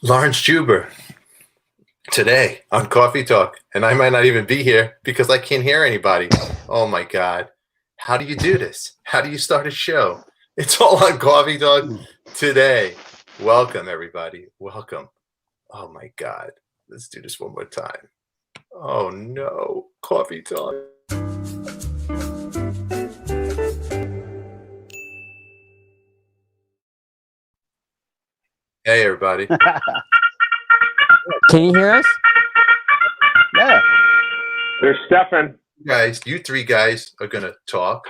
Laurence Juber today on Coffee Talk, and I might not even be here because I can't hear anybody. Oh my God. How do you do this? How do you start a show? It's all on Coffee Talk today. Welcome, everybody. Welcome. Oh my God. Let's do this one more time. Oh no. Coffee Talk. Hey, everybody. Can you hear us? Yeah. There's Stefan. Guys, you three guys are going to talk,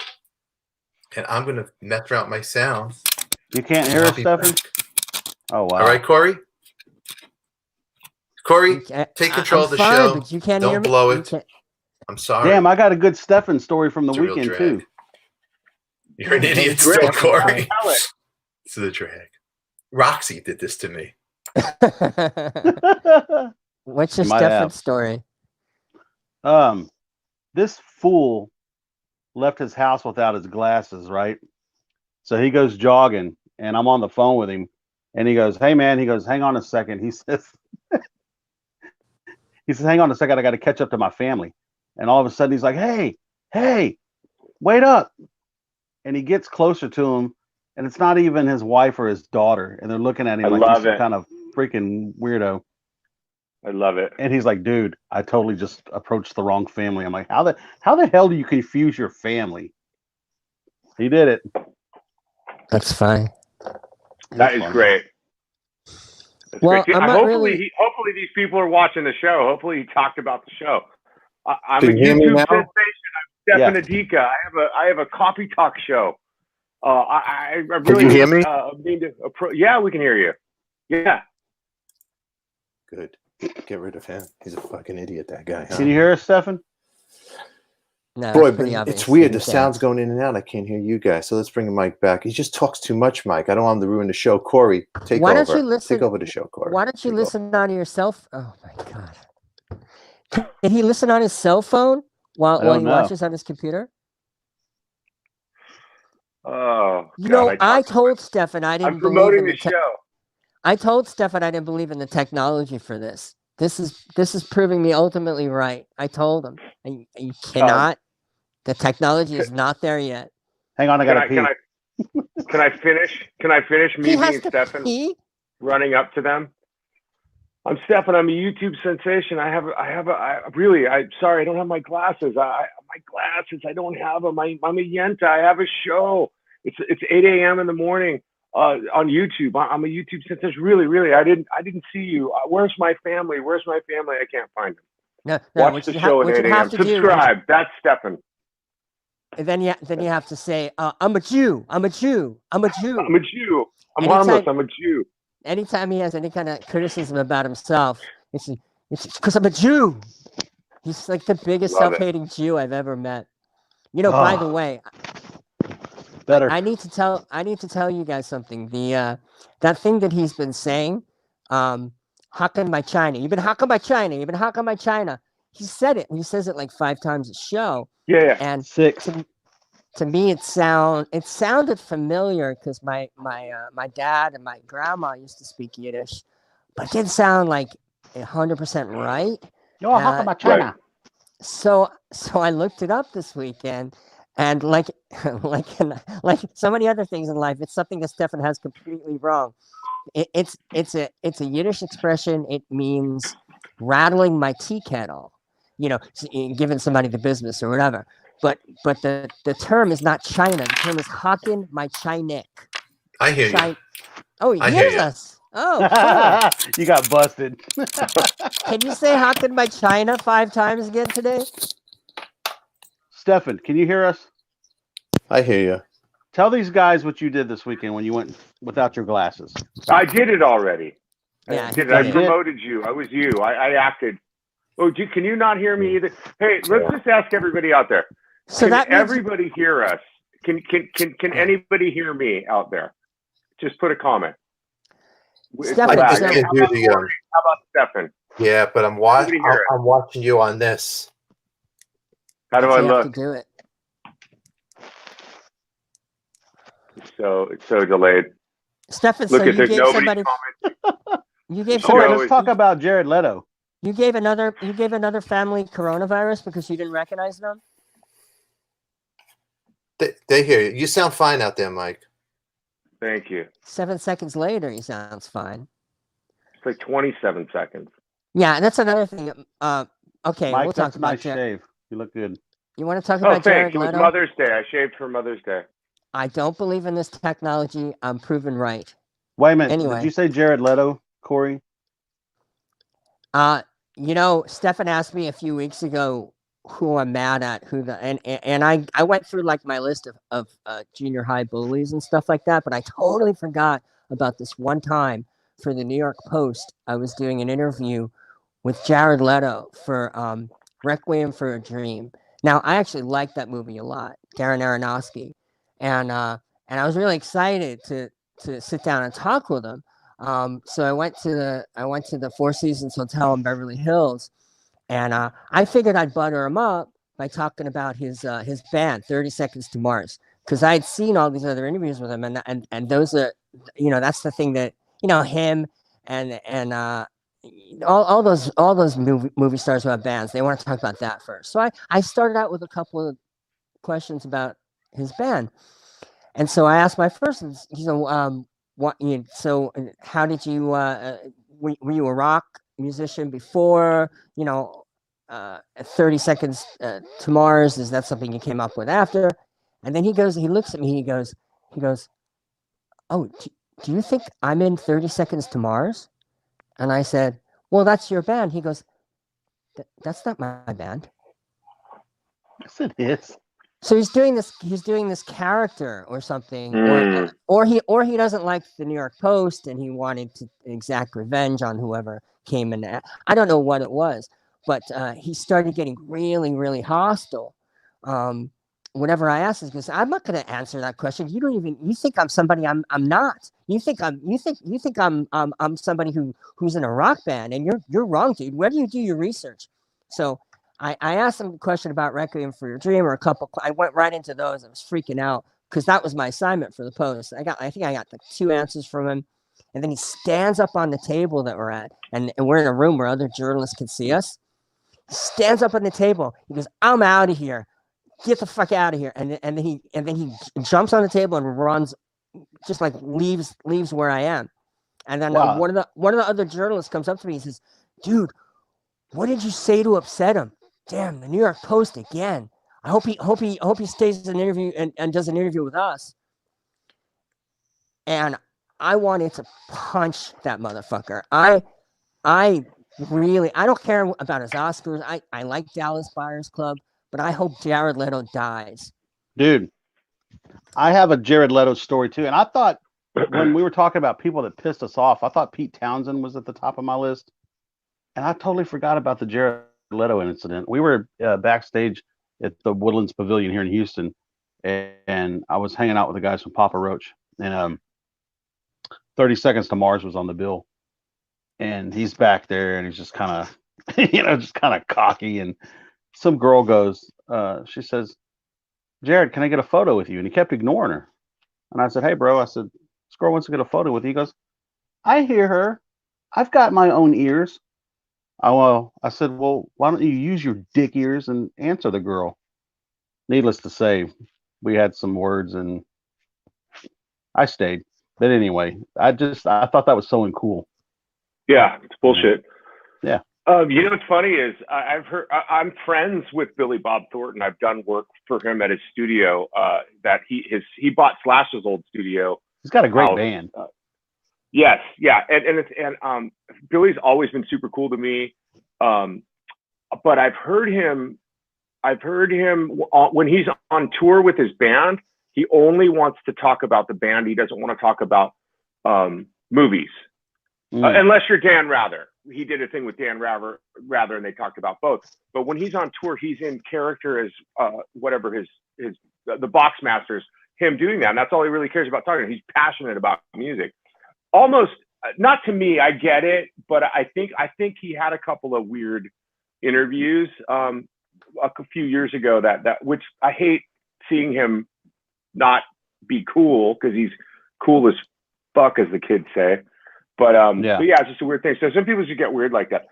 and I'm going to mess around my sound. You can't hear us, Stefan? Oh, wow. All right, Corey? Corey, take control of the show. But you can't Don't hear me. blow it. I'm sorry. Damn, I got a good Stefan story from the It's a real weekend, drag. too. You're an idiot It's great. still, Corey. Tell it. It's the drag. Roxy did this to me. What's your Might Stefan have. story? This fool left his house without his glasses, right? So he goes jogging, and I'm on the phone with him, and he goes, "Hey, man," he goes, "hang on a second." He says, "Hang on a second, I got to catch up to my family." And all of a sudden, he's like, hey, wait up. And he gets closer to him, and it's not even his wife or his daughter, and they're looking at him I like love he's some it. kind of freaking weirdo. I love it. And he's like, "Dude, I totally just approached the wrong family." I'm like, how the hell do you confuse your family? He did it. That's fine. That is great. That's Well, great. I'm not Hopefully, hopefully these people are watching the show. Hopefully, he talked about the show. I'm a Can you hear me YouTube now? sensation. I'm Stefan ADIKA. I have a coffee talk show. I really you hear me? Need to yeah, we can hear you. Yeah. Good. Get rid of him. He's a fucking idiot, that guy. Huh? Can you hear us, Stefan? No, Boy, it's pretty obvious. it's weird. The You can't. sound's going in and out. I can't hear you guys. So let's bring Mike back. He just talks too much, Mike. I don't want him to ruin the show. Corey, take Why over. don't you listen? Take over the show, Corey. Why don't you Take listen on your cell? Oh my God! Can he listen on his cell phone while he know. watches on his computer? Oh, You God, know, I told Stefan I didn't I'm believe promoting in the the show. I told Stefan I didn't believe in the technology for this. This is proving me ultimately right. I told him, and you cannot. The technology is not there yet. Hang on, I gotta pee. Can I finish? Can I finish? Me He has being to Stefan, pee. running up to them. I'm Stefan. I'm a YouTube sensation. I'm sorry, I don't have my glasses. I don't have them. I'm a Yenta. I have a show. It's 8 a.m. in the morning on YouTube. I'm a YouTube sensation. Really, I didn't see you. Where's my family? I can't find them. No, Watch the show at 8 a.m. Subscribe. That's Stefan. And then you have to say, I'm a Jew. I'm a Jew. I'm a Jew. I'm a Jew. I'm Anytime- harmless. I'm a Jew. Anytime he has any kind of criticism about himself, it's because I'm a Jew. He's like the biggest Love it. self-hating Jew I've ever met. You know, by the way, Better. I need to tell you guys something. That thing that he's been saying, hawking my China. You've been hawking my China. You've been hawking my China. He said it. He says it like 5 times a show. Yeah. And 6. to me, it sounded familiar because my dad and my grandma used to speak Yiddish, but it didn't sound like 100% right. You're talking about China. Right. So I looked it up this weekend, and like so many other things in life, it's something that Stefan has completely wrong. It's a Yiddish expression. It means rattling my tea kettle, giving somebody the business or whatever. But the term is not China. The term is hawking my Chinik. I hear you. Oh, he I hear hears you. us. Oh, cool. You got busted. Can you say hawking my China 5 times again today? Stefan, can you hear us? I hear you. Tell these guys what you did this weekend when you went without your glasses. I did it already. Yeah, I did he it. I did. promoted you. I was you. I acted. Oh, can you not hear me either? Hey, let's just ask everybody out there. So Can that means everybody hear us? Can anybody hear me out there? Just put a comment. It's Stefan, loud. so- How can't do about the, Corey? How about Stefan? Yeah, but I'm Nobody hear it. watching you on this. How do you I have look? to do it. It's so delayed. Stefan, Look so at you there's gave nobody somebody. commenting. You gave Corey, somebody. let's talk about Jared Leto. You gave another family coronavirus because you didn't recognize them. They hear you. You sound fine out there, Mike. Thank you. 7 seconds later, he sounds fine. It's like 27 seconds. Yeah, that's another thing. Okay, Mike, we'll that's talk a about nice Jared. shave. You look good. You want to talk Oh, about Jared thanks. It was Leto? Mother's Day. I shaved for Mother's Day. I don't believe in this technology. I'm proven right. Wait a minute. Anyway. Did you say Jared Leto, Corey? Stefan asked me a few weeks ago who I'm mad at, and I went through like my list of junior high bullies and stuff like that, but I totally forgot about this one time for the New York Post. I was doing an interview with Jared Leto for Requiem for a Dream. Now, I actually liked that movie a lot, Darren Aronofsky, and I was really excited to sit down and talk with him. So I went to the Four Seasons Hotel in Beverly Hills, and I figured I'd butter him up by talking about his band, 30 Seconds to Mars, because I'd seen all these other interviews with him, and those are, that's the thing that him and all those movie stars who have bands, they want to talk about that first. So I started out with a couple of questions about his band, and so I asked my first, so how did you were you a rock musician before 30 Seconds to Mars? Is that something you came up with after? And then he looks at me, he goes, oh, do you think I'm in 30 Seconds to Mars? And I said, well, that's your band. He goes, that's not my band. Yes, it is. So he's doing this character or something, or he doesn't like the New York Post and he wanted to exact revenge on whoever came in. I don't know what it was, but he started getting really, really hostile. Whenever I asked him, because I'm not going to answer that question. You think I'm somebody I'm not. You think I'm somebody who's in a rock band, and you're wrong, dude. Where do you do your research? So I asked him a question about Requiem for Your Dream, or I went right into those. I was freaking out because that was my assignment for the Post. I think I got like 2 answers from him, and then he stands up on the table that we're at, and we're in a room where other journalists can see us. He stands up on the table. He goes, "I'm out of here. Get the fuck out of here!" And then he jumps on the table and runs, just like leaves where I am. And then Wow. one of the other journalists comes up to me and says, "Dude, what did you say to upset him? Damn, the New York Post again. I hope he stays in an interview and does an interview with us." And I wanted to punch that motherfucker. I don't care about his Oscars. I like Dallas Buyers Club, but I hope Jared Leto dies. Dude, I have a Jared Leto story too. And I thought when we were talking about people that pissed us off, I thought Pete Townsend was at the top of my list. And I totally forgot about the Jared Leto incident. We were backstage at the Woodlands Pavilion here in Houston, and I was hanging out with the guys from Papa Roach. And 30 Seconds to Mars was on the bill. And he's back there, and he's just kind of, cocky. And some girl goes, she says, "Jared, can I get a photo with you?" And he kept ignoring her. And I said, "Hey, bro," I said, "this girl wants to get a photo with you." He goes, "I hear her. I've got my own ears." I said, "Well, why don't you use your dick ears and answer the girl?" Needless to say, we had some words, and I stayed. But anyway, I thought that was so uncool. Yeah, it's bullshit. Yeah. What's funny is I'm friends with Billy Bob Thornton. I've done work for him at his studio. That he bought Slash's old studio. He's got a great band. Yes, yeah, and Billy's always been super cool to me. But I've heard him when he's on tour with his band. He only wants to talk about the band. He doesn't want to talk about movies. Unless you're Dan Rather. He did a thing with Dan Rather, and they talked about both. But when he's on tour, he's in character as whatever the box masters, him doing that. And that's all he really cares about talking about. He's passionate about music. Almost, not to me, I get it, but I think he had a couple of weird interviews a few years ago that which I hate seeing him not be cool, because he's cool as fuck, as the kids say. But yeah, it's just a weird thing. So some people just get weird like that.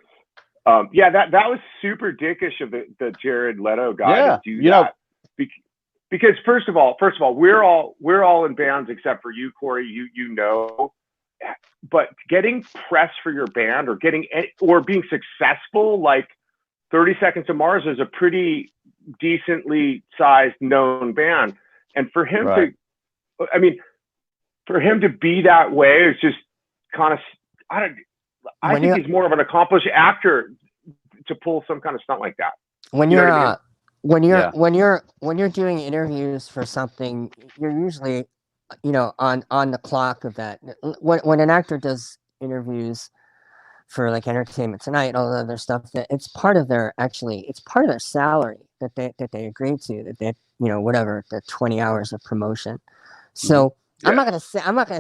Yeah, that was super dickish of the Jared Leto guy to do that. Because first of all, we're all in bands except for you, Corey. You know, but getting press for your band or being successful like 30 Seconds to Mars is a pretty decently sized known band, and for him to be that way is just kind of I think he's more of an accomplished actor to pull some kind of stunt like that. When you're doing interviews for something, you're usually, on the clock of that. When an actor does interviews for like Entertainment Tonight and all the other stuff, that it's part of their salary that they agreed to, that they, whatever, the 20 hours of promotion. So I'm not gonna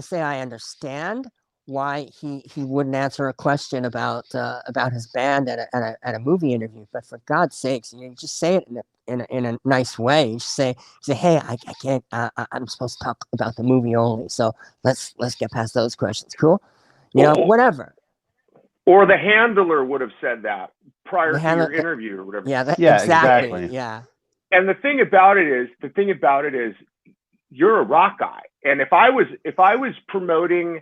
say I understand why he wouldn't answer a question about his band at a movie interview, but for God's sakes, you just say it in a nice way. You say, hey, I can't. I'm supposed to talk about the movie only, so let's get past those questions. Cool, whatever. Or the handler would have said that prior to your interview or whatever. Yeah, exactly. Yeah. And the thing about it is, you're a rock guy, and if I was promoting.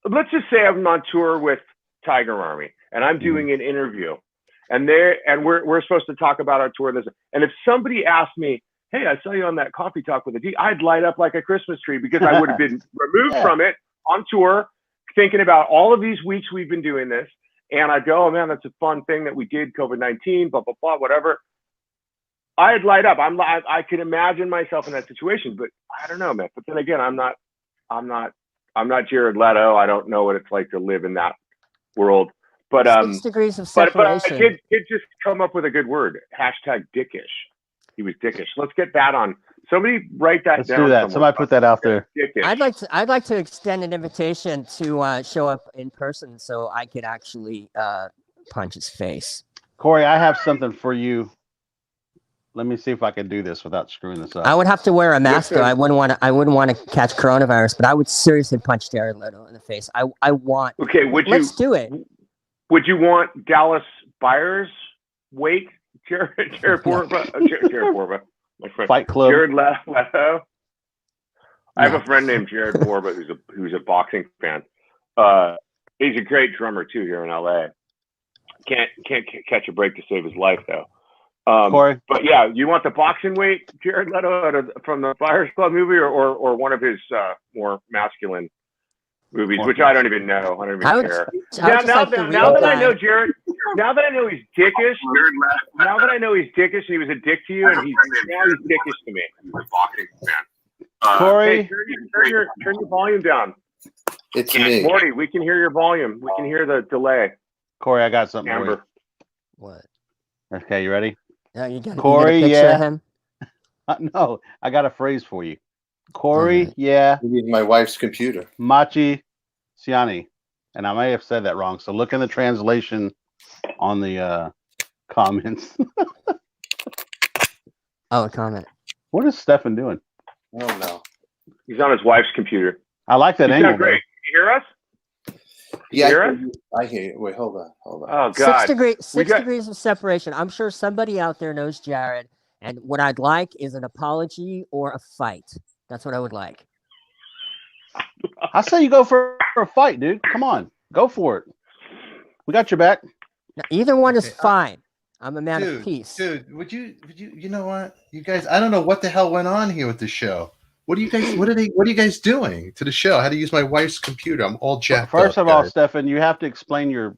Let's just say I'm on tour with Tiger Army and I'm doing an interview and we're supposed to talk about our tour. And if somebody asked me, hey, I saw you on that Coffee Talk with a D, I'd light up like a Christmas tree because I would have been removed from it on tour, thinking about all of these weeks we've been doing this. And I'd go, oh man, that's a fun thing that we did, COVID-19, blah, blah, blah, whatever. I'd light up. I could imagine myself in that situation, but I don't know, man. But then again, I'm not Jared Leto. I don't know what it's like to live in that world. But 6 degrees of separation. But I did just come up with a good word. #dickish. He was dickish. Let's get that on. Somebody write that down. Let's do that. Somebody put that out there. Dickish. I'd like to extend an invitation to show up in person so I could actually punch his face. Corey, I have something for you. Let me see if I can do this without screwing this up. I would have to wear a mask though. I wouldn't want to catch coronavirus, but I would seriously punch Jared Leto in the face. Okay, let's do it. Would you want Dallas Buyers weight? Jared Borba, my friend. Fight Club. Jared Leto. I have a friend named Jared Borba who's a boxing fan. He's a great drummer too here in LA. Can't catch a break to save his life though. Corey? But yeah, you want the boxing weight, Jared Leto, from the Fires Club movie, or one of his more masculine movies, which I don't even know. I don't even care. Now that I know Jared, now that I know he's dickish, and he was a dick to you, and he's dickish to me. He's a boxing fan. Corey, hey, turn your volume down. It's me, Morty. We can hear your volume. We can hear the delay. Corey, I got something Amber. for you. What? Okay, you ready? Corey, you got a picture of him? No, I got a phrase for you. Corey, yeah. You need my wife's computer. Machi Siani. And I may have said that wrong. So look in the translation on the comments. Oh, a comment. What is Stefan doing? Oh, no. He's on his wife's computer. I like that angle. Great. Can you hear us? Yeah, I hear you. Wait, hold on. Oh, God. 6 degrees of separation. I'm sure somebody out there knows Jared, and what I'd like is an apology or a fight. That's what I would like. I say you go for a fight, dude. Come on. Go for it. We got your back. Now, either one is fine. I'm a man of peace. Dude, would you know what? You guys, I don't know what the hell went on here with the show. What are you guys doing to the show? How to use my wife's computer? I'm all jacked up. First of all, Stefan, you have to explain your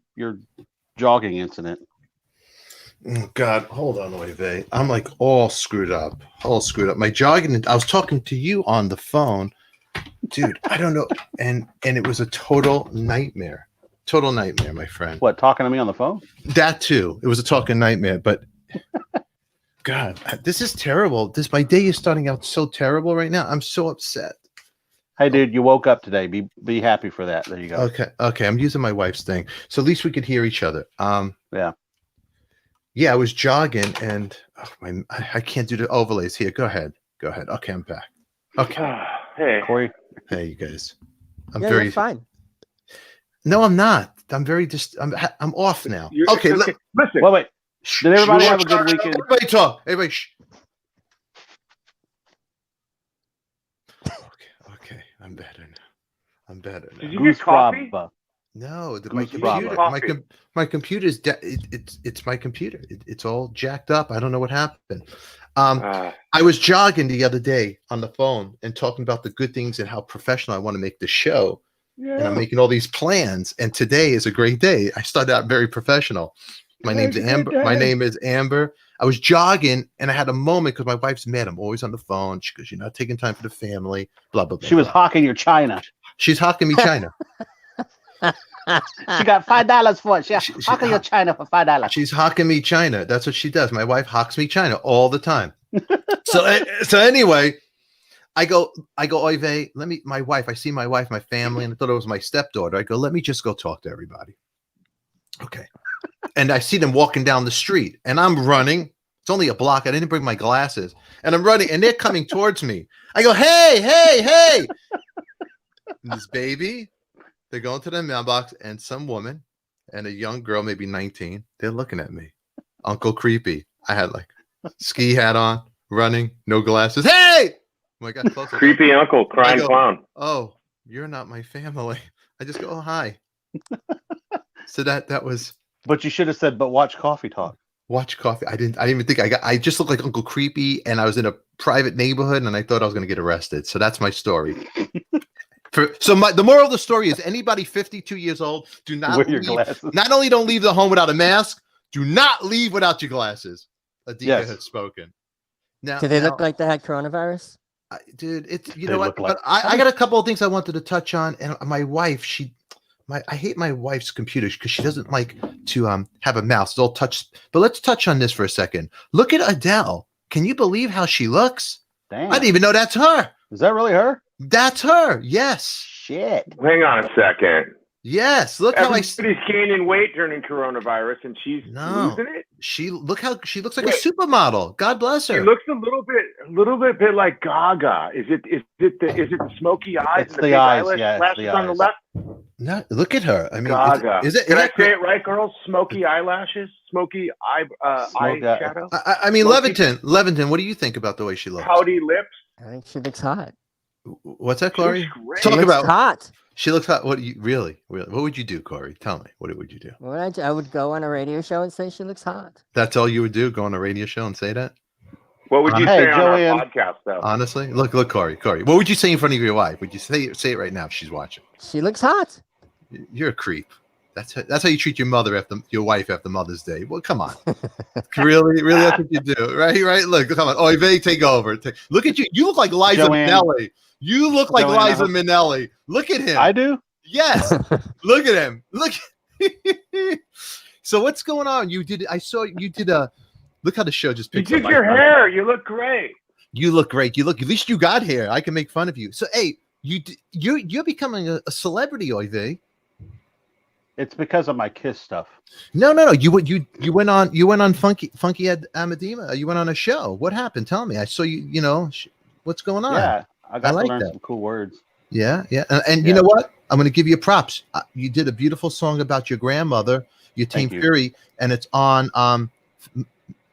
jogging incident. Oh God, hold on, Oive. I'm like all screwed up. My jogging, I was talking to you on the phone. Dude, I don't know. And it was a total nightmare. Total nightmare, my friend. What, talking to me on the phone? That too. It was a talking nightmare, but God, this is terrible. My day is starting out so terrible right now. I'm so upset. Hey, dude, you woke up today. Be happy for that. There you go. Okay. I'm using my wife's thing, so at least we could hear each other. Yeah. I was jogging, and I can't do the overlays here. Go ahead. Okay, I'm back. Okay. Hey, Corey. Hey, you guys. You're fine. No, I'm not. I'm very I'm off now. Okay, listen. Wait. Did everybody have a good weekend? Everybody talk. Everybody. Shh. Okay. I'm better now. Did you get coffee? No, my computer's it's my computer. It's all jacked up. I don't know what happened. I was jogging the other day on the phone and talking about the good things and how professional I want to make the show. Yeah. And I'm making all these plans. And today is a great day. I started out very professional. My name's Amber. My name is Amber. I was jogging and I had a moment because my wife's mad. I'm always on the phone. She goes, "You're not taking time for the family." Blah blah blah. She was hawking your china. She's hawking me china. She got $5 for it. She's hawking your china for $5. She's hawking me china. That's what she does. My wife hawks me china all the time. So anyway, I go, oy vey, I see my wife, my family, and I thought it was my stepdaughter. I go, let me just go talk to everybody. Okay. And I see them walking down the street and I'm running. It's only a block. I didn't bring my glasses and I'm running and they're coming towards me. I go, hey. And this baby, they're going to the mailbox and some woman and a young girl, maybe 19, they're looking at me. Uncle Creepy. I had like ski hat on, running, no glasses. Hey! I got closer. Creepy uncle, crying clown. Oh, you're not my family. I just go, oh, hi. So that was. But you should have said, but watch Coffee Talk. Watch Coffee. I didn't even think I just looked like Uncle Creepy and I was in a private neighborhood and I thought I was going to get arrested. So that's my story. The moral of the story is anybody 52 years old, do not wear your glasses. Not only don't leave the home without a mask, do not leave without your glasses. ADIKA has spoken. Now, do they look like they had coronavirus? Dude, it's you know what? But I got a couple of things I wanted to touch on, and my wife, I hate my wife's computer because she doesn't like to have a mouse. It's all touch. But let's touch on this for a second. Look at Adele. Can you believe how she looks? Damn. I didn't even know that's her. Is that really her? That's her. Yes. Shit. Hang on a second. Yes. Look Everybody's gaining weight during coronavirus, and she's losing it. She looks like a supermodel. God bless her. She looks a little bit like Gaga. Is it the smoky eyes? It's the eyes. Yeah, lashes on the left. No, look at her. I mean, Gaga. Can I say it right, girls? Smoky eyelashes, smoky eyeshadow. I mean, Leventon. What do you think about the way she looks? Pouty lips. I think she looks hot. What's that, Corey? She looks hot. She looks hot. What do you really? What would you do, Corey? Tell me. What would you do? I would go on a radio show and say she looks hot. That's all you would do? Go on a radio show and say that? What would you say on our podcast, though? Honestly, look, Corey. What would you say in front of your wife? Would you say it right now if she's watching? She looks hot. You're a creep. That's how you treat your wife after Mother's Day. Well, come on. really, that's what you do, right? Look, come on. Oh, Vay, take over. Look at you. You look like Liza Minnelli. You look like Liza Minnelli. Look at him. I do? Yes. Look at him. Look. So what's going on? Look how the show just picked up. You did your hair. You look great. You look great. At least you got hair. I can make fun of you. So, hey, you're becoming a celebrity, Oive. It's because of my Kiss stuff. No. You went on Funky Amadima. You went on a show. What happened? Tell me. I saw you. What's going on? Yeah, I got to learn some cool words. Yeah. And you know what? I'm going to give you props. You did a beautiful song about your grandmother, your Team Fury, and it's on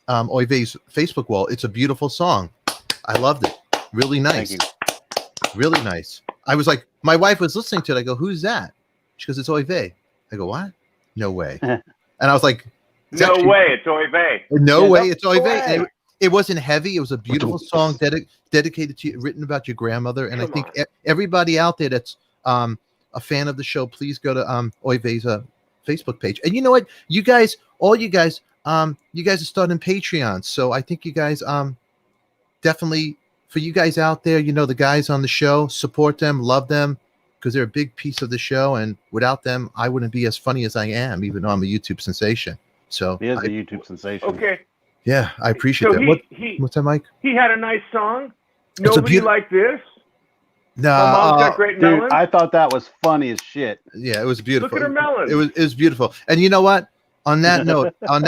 Oive's Facebook wall. It's a beautiful song. I loved it. Really nice. Thank you. Really nice. I was like, my wife was listening to it. I go, who's that? She goes, it's Oive. I go, what? No way. And I was like, it's Oive. No way, it's Oive. And it wasn't heavy. It was a beautiful song dedicated to you, written about your grandmother. And I think everybody out there that's a fan of the show, please go to Oive's Facebook page. And you know what? You guys are starting Patreon. So I think you guys definitely, for you guys out there, the guys on the show, support them, love them, because they're a big piece of the show. And without them, I wouldn't be as funny as I am, even though I'm a YouTube sensation. So he is a YouTube sensation. Okay. Yeah, I appreciate that. What's that, Mike? He had a nice song. Nobody like this. No, my mom's got great melons. Dude, I thought that was funny as shit. Yeah, it was beautiful. Look at her melons. It was beautiful. And you know what? On that note, I'm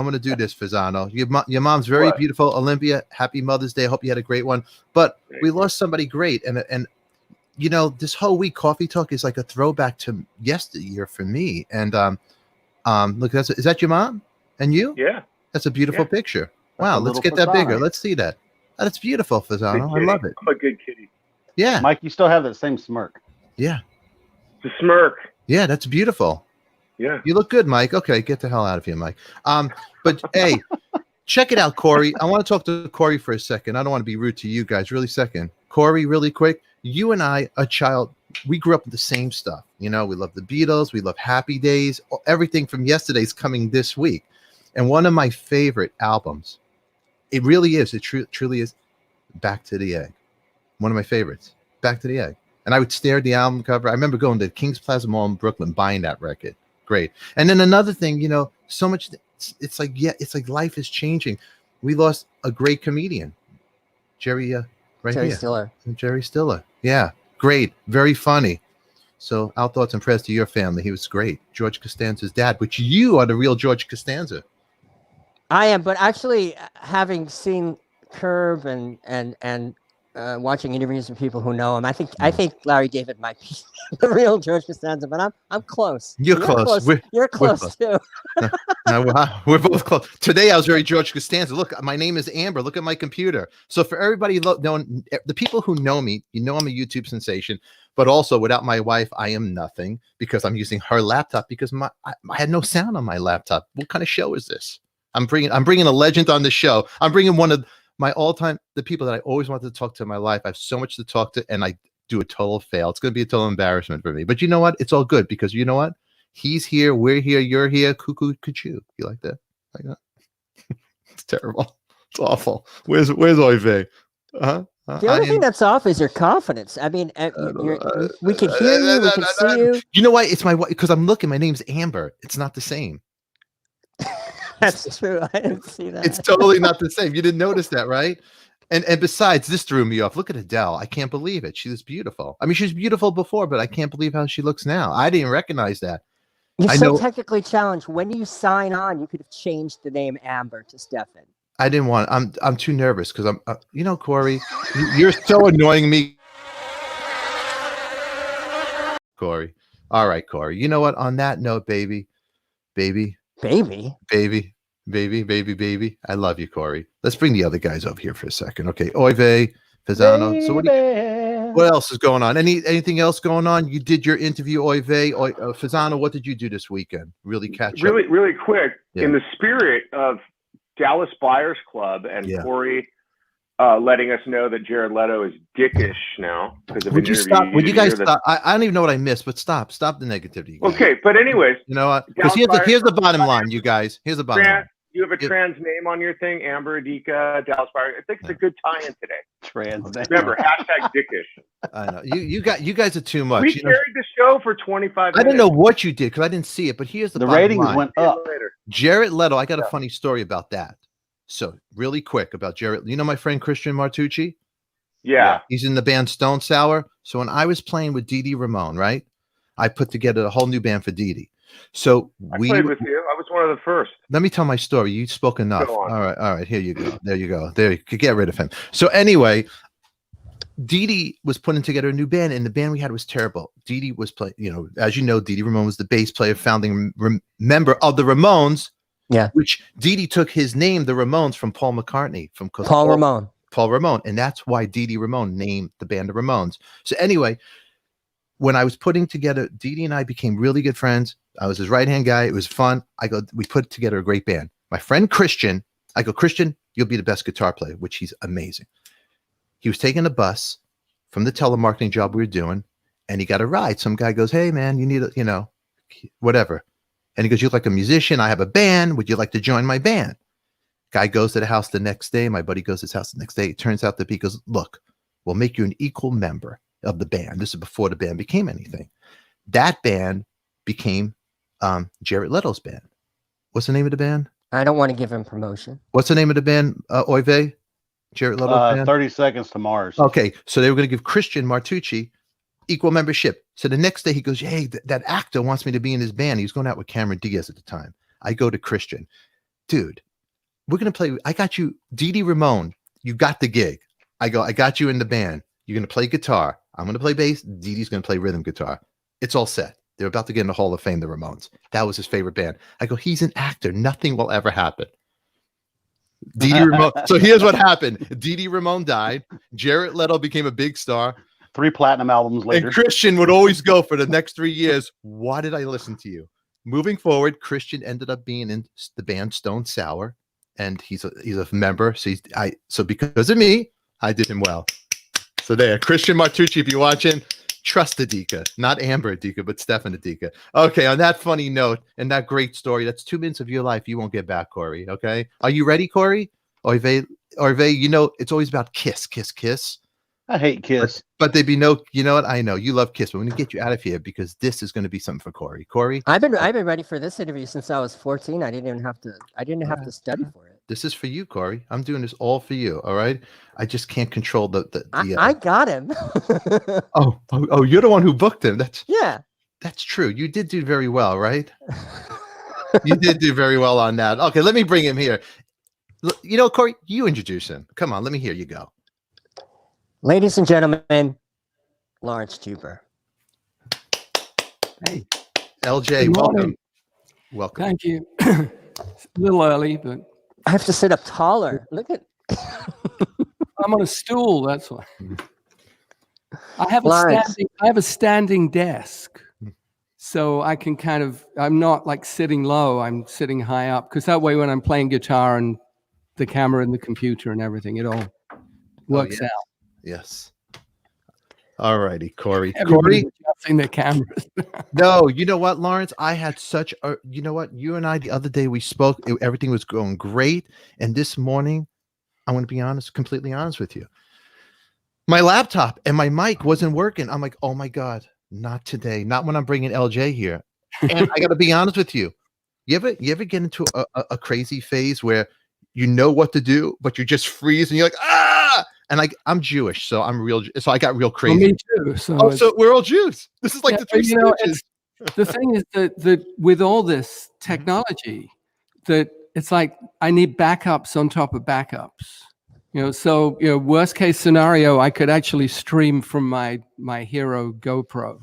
going to do this, Fasano. Your mom's very beautiful. Olympia, happy Mother's Day. I hope you had a great one. But we lost somebody great, and you know, this whole week, Coffee Talk is like a throwback to yesteryear for me. And look, is that your mom and you? Yeah. That's a beautiful picture. Wow, let's get that bigger. Let's see that. Oh, that's beautiful, Fasano. I love it. I'm a good kitty. Yeah. Mike, you still have that same smirk. Yeah. The smirk. Yeah, that's beautiful. Yeah. You look good, Mike. Okay, get the hell out of here, Mike. But hey, check it out, Corey. I want to talk to Corey for a second. I don't want to be rude to you guys. Really second. Corey, really quick. You and I, a child, we grew up with the same stuff. You know, we love the Beatles. We love Happy Days. Everything from yesterday's coming this week. And one of my favorite albums, it really is, it truly is, Back to the Egg. One of my favorites, Back to the Egg. And I would stare at the album cover. I remember going to King's Plaza Mall in Brooklyn, buying that record. Great. And then another thing, you know, so much, it's like life is changing. We lost a great comedian, Jerry Stiller. Jerry Stiller. Yeah, great. Very funny. So our thoughts and prayers to your family. He was great. George Costanza's dad, which you are the real George Costanza. I am, but actually, having seen Curb and watching interviews with people who know him, I think Larry David might be the real George Costanza, but I'm close. You're close. You're close too. We're both close. Today I was very George Costanza. Look, my name is Amber. Look at my computer. So for everybody knowing, the people who know me, you know I'm a YouTube sensation. But also, without my wife, I am nothing because I'm using her laptop because I had no sound on my laptop. What kind of show is this? I'm bringing a legend on the show. I'm bringing one of my all-time, the people that I always wanted to talk to in my life. I have so much to talk to, and I do a total fail. It's going to be a total embarrassment for me. But you know what? It's all good because you know what? He's here, we're here, you're here. Cuckoo, cuckoo. You like that? Like that? It's terrible. It's awful. Where's Oive? The only thing that's off is your confidence. I mean, we can hear you, we can see you. You know why? It's my wife, because I'm looking. My name's Amber. It's not the same. That's true. I didn't see that. It's totally not the same. You didn't notice that, right? And besides, this threw me off. Look at Adele. I can't believe it. She was beautiful. I mean, she was beautiful before, but I can't believe how she looks now. I didn't recognize that. You're so technically challenged. When you sign on, you could have changed the name Amber to Stefan. I didn't want. I'm too nervous because I'm. You know, Corey, you're so annoying me. Corey. All right, Corey. You know what? On that note, baby. I love you, Corey. Let's bring the other guys over here for a second. Okay. Oive, Fasano. So what else is going on? Anything else going on? You did your interview, Oive. Fasano, what did you do this weekend? Really catch up? Really quick. Yeah. In the spirit of Dallas Buyers Club and Corey letting us know that Jared Leto is dickish now. Would you stop? Would you guys stop? I don't even know what I missed, but stop the negativity. Okay, but anyways, you know what? Because here's the bottom line, you guys. Here's the bottom line. You have a trans name on your thing, Amber, ADIKA, Dallas Buyers. I think it's a good tie-in today. Trans name. Remember, #dickish. I know you guys are too much. We carried the show for 25 minutes. I don't know what you did because I didn't see it, but here's the ratings line. Went up. Jared Leto. I got a funny story about that. So really quick about Jared. You know my friend Christian Martucci? Yeah. He's in the band Stone Sour. So when I was playing with Dee Dee Ramone, right? I put together a whole new band for Dee Dee. So I played with you. I was one of the first. Let me tell my story. You spoke enough. All right. Here you go. There you go. There you could get rid of him. So anyway, Dee Dee was putting together a new band, and the band we had was terrible. Dee Dee was playing, as you know, Dee Dee Ramone was the bass player, founding member of the Ramones. Yeah. Which Dee Dee took his name, the Ramones, from Paul McCartney, from Paul Ramone. And that's why Dee Dee Ramone named the band the Ramones. So anyway, when I was putting together, Dee Dee and I became really good friends. I was his right-hand guy. It was fun. We put together a great band. My friend Christian, Christian, you'll be the best guitar player, which he's amazing. He was taking a bus from the telemarketing job we were doing, and he got a ride. Some guy goes, "Hey man, you need whatever." And he goes, "You look like a musician. I have a band. Would you like to join my band?" Guy goes to the house the next day. My buddy goes to his house the next day. It turns out that he goes, "Look, we'll make you an equal member of the band." This is before the band became anything. That band became Jared Leto's band. What's the name of the band? I don't want to give him promotion. What's the name of the band, Oive? Jared Leto's band? 30 Seconds to Mars. Okay, so they were going to give Christian Martucci equal membership. So the next day he goes, "Hey, that actor wants me to be in his band." He was going out with Cameron Diaz at the time. I go to Christian. "Dude, we're going to play. I got you, Dee Dee Ramone. You got the gig." I go, "I got you in the band. You're going to play guitar. I'm going to play bass. Dee Dee's going to play rhythm guitar. It's all set. They're about to get in the Hall of Fame, the Ramones. That was his favorite band. I go, he's an actor. Nothing will ever happen. Dee Dee Ramone. So here's what happened. Dee Dee Ramone died. Jared Leto became a big star. 3 platinum albums later. And Christian would always go for the next 3 years. Why did I listen to you? Moving forward, Christian ended up being in the band Stone Sour, and he's a member. So because of me, I did him well. So there, Christian Martucci, if you're watching, trust ADIKA, not Amber ADIKA, but Stefan ADIKA. Okay, on that funny note and that great story, that's 2 minutes of your life you won't get back, Corey. Okay, are you ready, Corey? Orve, you know it's always about kiss, kiss, kiss. I hate Kiss. But there'd be no, you know what? I know you love Kiss, but we're gonna get you out of here because this is gonna be something for Corey. Corey, I've been ready for this interview since I was 14. I didn't have to study for it. this is for you, Corey. I'm doing this all for you. All right. I just can't control the I got him. oh, you're the one who booked him. That's true. You did do very well, right? You did do very well on that. Okay, let me bring him here. You know, Corey, you introduce him. Come on, let me hear you go. Ladies and gentlemen, Laurence Juber. Hey, LJ, good welcome. morning. Welcome. Thank you. It's a little early, but I have to sit up taller. Look at I'm on a stool. That's why. I have Laurence. a standing desk, so I can I'm not like sitting low. I'm sitting high up because that way, when I'm playing guitar and the camera and the computer and everything, it all works out. Yes. All righty, Corey. Everybody's Corey, adjusting their cameras. no, you know what, Lawrence? I had such a, you know what? You and I, the other day we spoke, everything was going great. And this morning, I'm going to be honest, completely honest with you. My laptop and my mic wasn't working. I'm like, oh my God, not today. Not when I'm bringing LJ here. And I got to be honest with you. You ever get into a crazy phase where you know what to do, but you just freeze and you're like, ah! And I'm Jewish, so so I got real crazy. Well, me too. So we're all Jews. This is like the three stooges. The thing is that with all this technology, that it's like I need backups on top of backups. So worst case scenario, I could actually stream from my Hero GoPro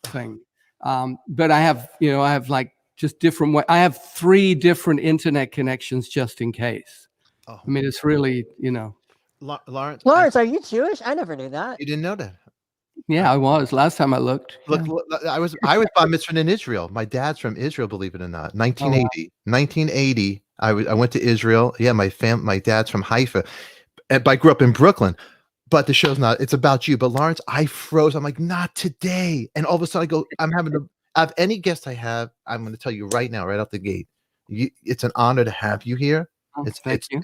thing. But I have like just different way. I have 3 different internet connections just in case. Oh. I mean, it's really, Lawrence, Lawrence, are you Jewish? I never knew that. you didn't know that. Yeah, I was last time I looked. Look, I was bar mitzvah in Israel. My dad's from Israel, believe it or not. 1980. I went to Israel. Yeah, my dad's from Haifa. And I grew up in Brooklyn. But the show's not. It's about you. But Lawrence, I froze. I'm like, not today. And all of a sudden, I go. I'm having to. Of any guest I have, I'm going to tell you right now, right out the gate. It's an honor to have you here. Thank you.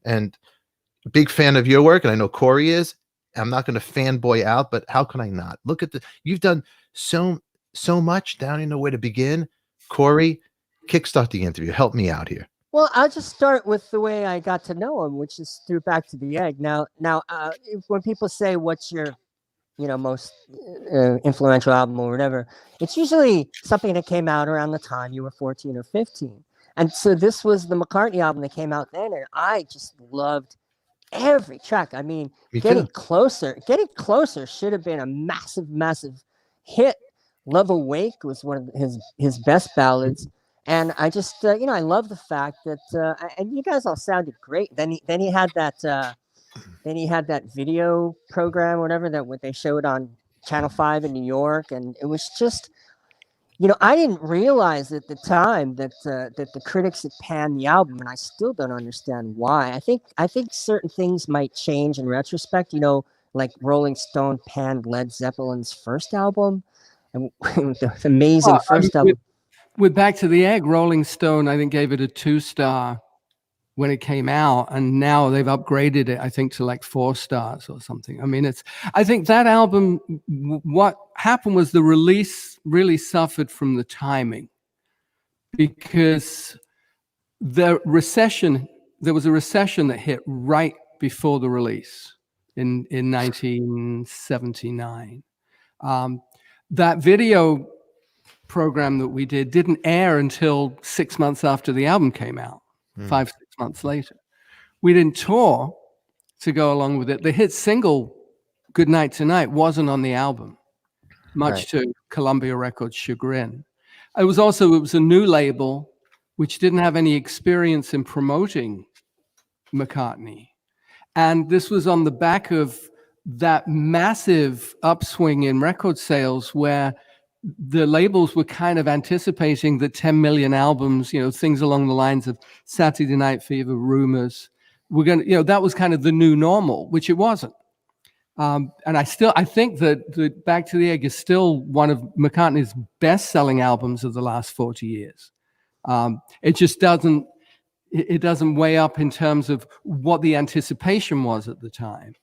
And big fan of your work, and I know Corey is. I'm not going to fanboy out, but how can I not? Look at you've done so much. Down to know where to begin. Corey, kickstart the interview. Help me out here. Well, I'll just start with the way I got to know him, which is through Back to the Egg. Now, when people say what's your, most influential album or whatever, it's usually something that came out around the time you were 14 or 15. And so this was the McCartney album that came out then, and I just loved every track. I mean, Getting Closer should have been a massive hit. Love Awake was one of his best ballads. And I just, I love the fact that, and you guys all sounded great. Then he had that video program, whatever, that what they showed on Channel 5 in New York, and it was just, I didn't realize at the time that the critics had panned the album, and I still don't understand why. I think certain things might change in retrospect. Like Rolling Stone panned Led Zeppelin's first album, and the amazing first album. With Back to the Egg, Rolling Stone, I think, gave it a 2-star when it came out, and now they've upgraded it, I think, to like 4 stars or something. I mean, I think that album, what happened was the release really suffered from the timing, because there was a recession that hit right before the release in 1979. That video program that we didn't air until 6 months after the album came out, 5-6 months later. We didn't tour to go along with it. The hit single Good Night Tonight wasn't on the album, much Right. to Columbia Records' chagrin. It was a new label which didn't have any experience in promoting McCartney. And this was on the back of that massive upswing in record sales where the labels were kind of anticipating the 10 million albums, things along the lines of Saturday Night Fever, Rumors. That was kind of the new normal, which it wasn't. And I think that Back to the Egg is still one of McCartney's best-selling albums of the last 40 years. It just doesn't weigh up in terms of what the anticipation was at the time.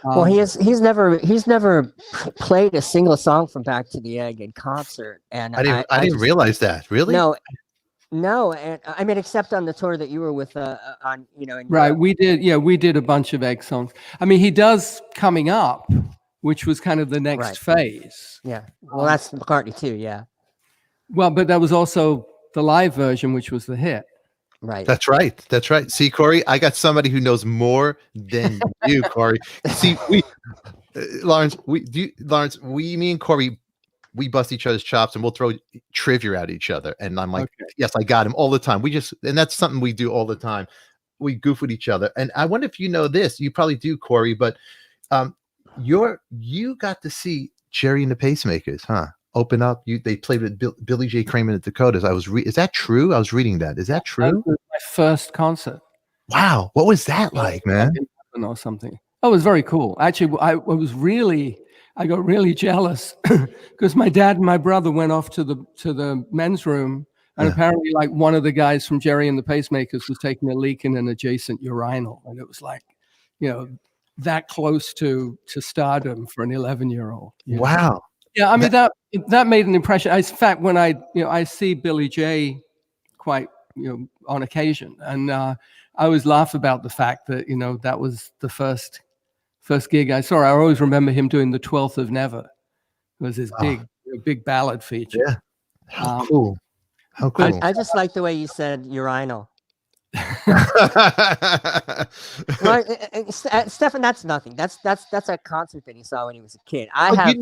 Well, he's never played a single song from Back to the Egg in concert, and I didn't realize that. Really? No, and I mean, except on the tour that you were with on, in right. Europe. We did a bunch of Egg songs. I mean, he does Coming Up, which was kind of the next phase. Yeah. Well, that's McCartney too. Yeah. Well, but that was also the live version, which was the hit. Right. That's right. See, Corey, I got somebody who knows more than you, Corey. See, Laurence, me and Corey, we bust each other's chops and we'll throw trivia at each other. And I'm like, yes, I got him all the time. And that's something we do all the time. We goof with each other. And I wonder if you know this. You probably do, Corey, but you got to see Jerry and the Pacemakers, huh? Open up. They played with Billy J. Kramer at Dakotas. Is that true? I was reading that. Is that true? That was my first concert. Wow. What was that like, man? Or something. Oh, it was very cool. Actually, I got really jealous because my dad and my brother went off to the men's room, and apparently, like, one of the guys from Jerry and the Pacemakers was taking a leak in an adjacent urinal, and it was like, that close to stardom for an 11-year-old. Wow. Yeah, I mean that made an impression. In fact, when I see Billy J quite on occasion, and I always laugh about the fact that that was the first gig I saw. I always remember him doing the 12th of Never. It was his big ballad feature. Yeah, how cool! How cool! I just like the way you said urinal. Well, Stefan, that's nothing. That's a concert that he saw when he was a kid. I have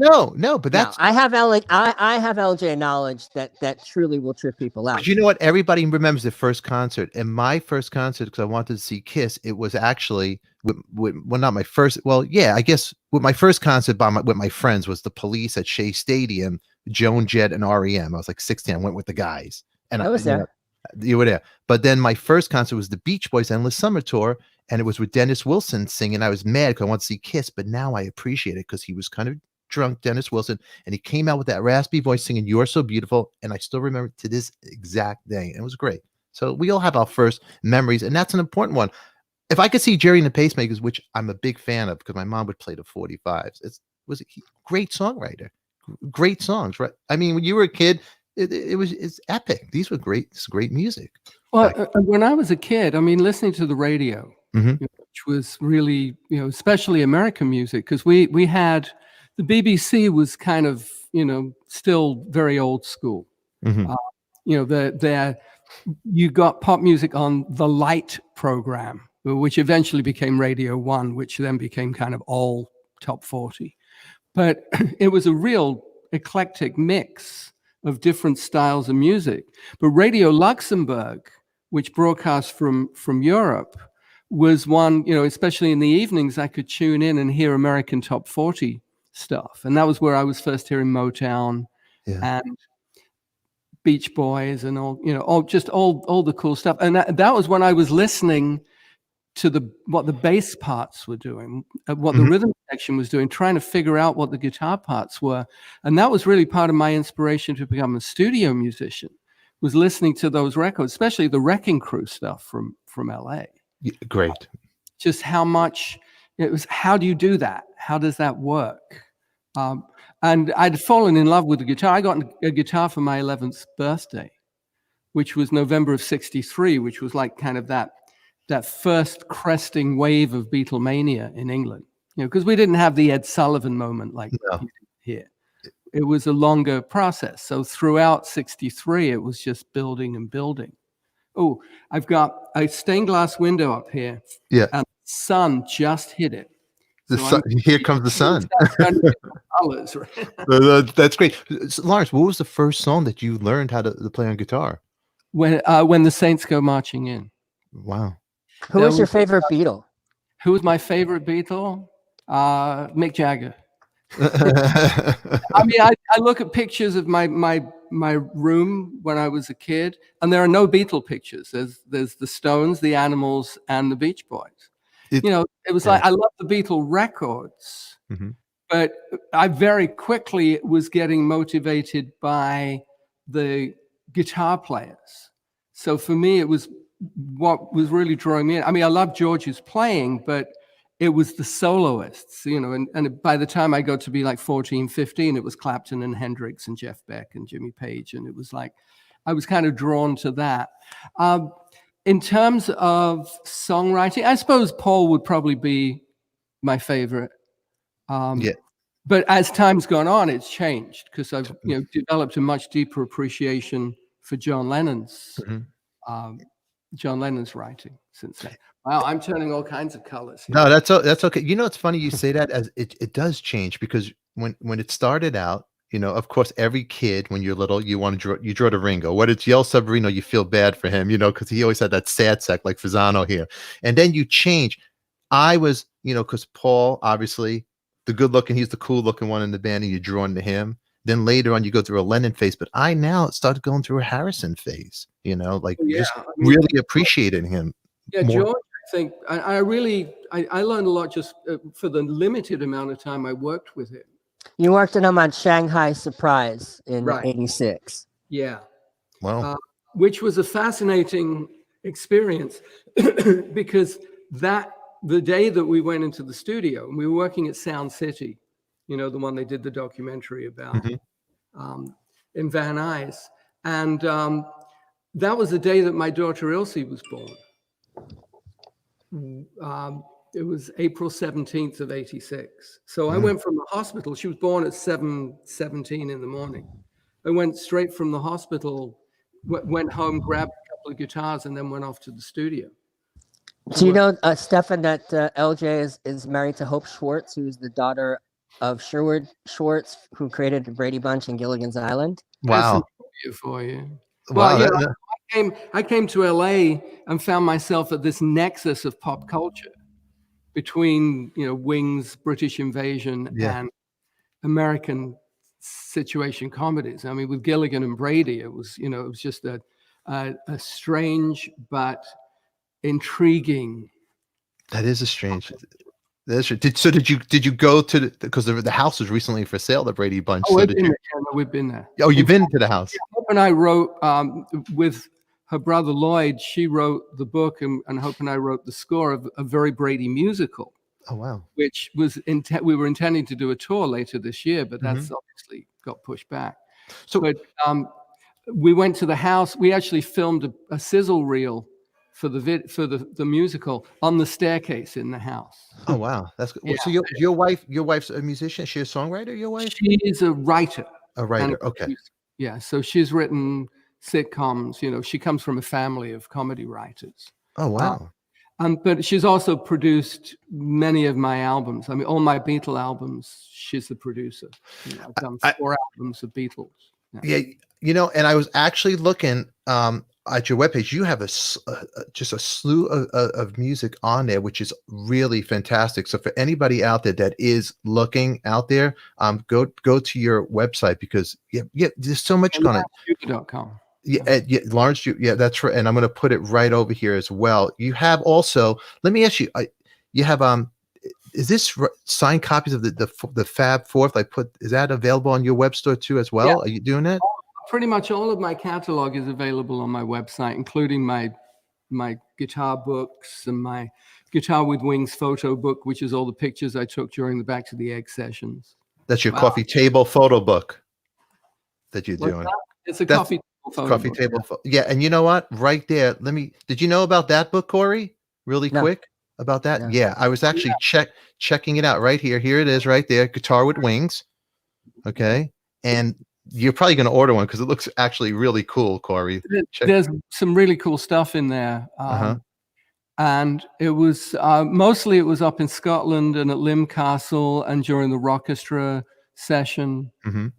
LJ knowledge that truly will trip people out. But you know what? Everybody remembers the first concert, and my first concert, because I wanted to see Kiss. It was actually not my first. Well, yeah, I guess with my first concert with my friends was the Police at Shea Stadium, Joan Jett, and REM. I was like 16. I went with the guys, and I was there. You were there. But then my first concert was the Beach Boys Endless Summer Tour, and it was with Dennis Wilson singing. I was mad because I wanted to see Kiss, but now I appreciate it because he was kind of drunk, Dennis Wilson, and he came out with that raspy voice singing You're So Beautiful, and I still remember to this exact day. And it was great. So we all have our first memories, and that's an important one. If I could see Jerry and the Pacemakers, which I'm a big fan of because my mom would play the 45s, was a great songwriter. Great songs, right? I mean, when you were a kid, it's epic. These were great. It's great music. Well, when I was a kid, I mean, listening to the radio, which was really, especially American music, because we had the BBC was kind of, still very old school. You got pop music on the Light program, which eventually became Radio 1, which then became kind of all top 40. But it was a real eclectic mix of different styles of music. But Radio Luxembourg, which broadcast from Europe, was one, especially in the evenings, I could tune in and hear American top 40 stuff. And that was where I was first hearing Motown and Beach Boys and all the cool stuff. And that was when I was listening to what the bass parts were doing, what the rhythm section was doing, trying to figure out what the guitar parts were. And that was really part of my inspiration to become a studio musician, was listening to those records, especially the Wrecking Crew stuff from LA. Great. Just how much it was, how do you do that? How does that work? And I'd fallen in love with the guitar. I got a guitar for my 11th birthday, which was November of '63, which was like kind of that first cresting wave of Beatlemania in England, because we didn't have the Ed Sullivan moment like here. It was a longer process. So throughout '63, it was just building and building. Oh, I've got a stained glass window up here. Yeah. And the sun just hit it. Here comes the sun. Colors, right? That's great. So, Lawrence, what was the first song that you learned how to play on guitar? When the Saints Go Marching In. Wow. Who was your favorite Beatle? Who was my favorite Beatle? Mick Jagger. I mean, I look at pictures of my room when I was a kid, and there are no Beatle pictures. There's the Stones, the Animals, and the Beach Boys. It was like I love the Beatle records, but I very quickly was getting motivated by the guitar players. So for me, it was what was really drawing me in. I mean, I love George's playing, but it was the soloists, and by the time I got to be like 14, 15, it was Clapton and Hendrix and Jeff Beck and Jimmy Page. And it was like, I was kind of drawn to that. In terms of songwriting, I suppose Paul would probably be my favorite. But as time's gone on, it's changed because I've developed a much deeper appreciation for John Lennon's writing since then. Wow, I'm turning all kinds of colors here. No, that's okay. It's funny you say that, as it does change, because when it started out, of course, every kid, when you're little, you want to draw the Ringo. What it's Yel Severino, you feel bad for him, because he always had that sad sack like Fasano here. And then you change. I was, because Paul, obviously, the good looking, he's the cool looking one in the band, and you're drawn to him. Then later on, you go through a Lennon phase, but I now started going through a Harrison phase, really appreciating him. Yeah, more. George, I think I learned a lot just for the limited amount of time I worked with him. You worked with him on Shanghai Surprise in '86. Yeah. Wow. Which was a fascinating experience because the day that we went into the studio, and we were working at Sound City, the one they did the documentary about in Van Nuys. And that was the day that my daughter Ilse was born. It was April 17th of '86. So I went from the hospital. She was born at 7:17 in the morning. I went straight from the hospital, went home, grabbed a couple of guitars, and then went off to the studio. Do you know, Stefan, that LJ is married to Hope Schwartz, who's the daughter of Sherwood Schwartz, who created the Brady Bunch and Gilligan's Island? Wow. For you. Wow. Well, I came to LA and found myself at this nexus of pop culture between Wings, British Invasion, and American situation comedies. I mean, with Gilligan and Brady, it was just a strange but intriguing. That is a strange. That's true. Did you go to because the house was recently for sale, the Brady Bunch? Oh, we've been there. Oh, you've been to the house. Hope and I wrote with her brother Lloyd. She wrote the book, and Hope and I wrote the score of a very Brady musical. Oh wow! Which was we were intending to do a tour later this year, but that's obviously got pushed back. So, but we went to the house. We actually filmed a sizzle reel for the musical on the staircase in the house. Oh wow, that's good. Yeah. So your wife's a musician. Is she a songwriter? Your wife? She's a writer. A writer. Okay. Yeah. So she's written sitcoms. She comes from a family of comedy writers. Oh wow. But she's also produced many of my albums. I mean, all my Beatle albums, she's the producer. I've done 4 albums of Beatles. Yeah, and I was actually looking at your webpage. You have just a slew of music on there, which is really fantastic. So for anybody out there that is looking out there, go to your website because there's so much going on. LaurenceJuber.com. Yeah, Laurence, that's right. And I'm going to put it right over here as well. You have also, let me ask you, you have, is this signed copies of the Fab Fourth? Is that available on your web store too as well? Yeah. Are you doing it? Pretty much all of my catalog is available on my website, including my guitar books and my Guitar with Wings photo book, which is all the pictures I took during the Back to the Egg sessions. That's your coffee table photo book that you're doing. It's a coffee table. Yeah, and you know what? Right there. Did you know about that book, Corey? Really quick about that? No. Yeah, I was actually checking it out right here. Here it is right there. Guitar with Wings. Okay. And you're probably going to order one because it looks actually really cool, Corey. There's some really cool stuff in there. And it was mostly it was up in Scotland and at Lim Castle and during the Rockestra session. Mhm.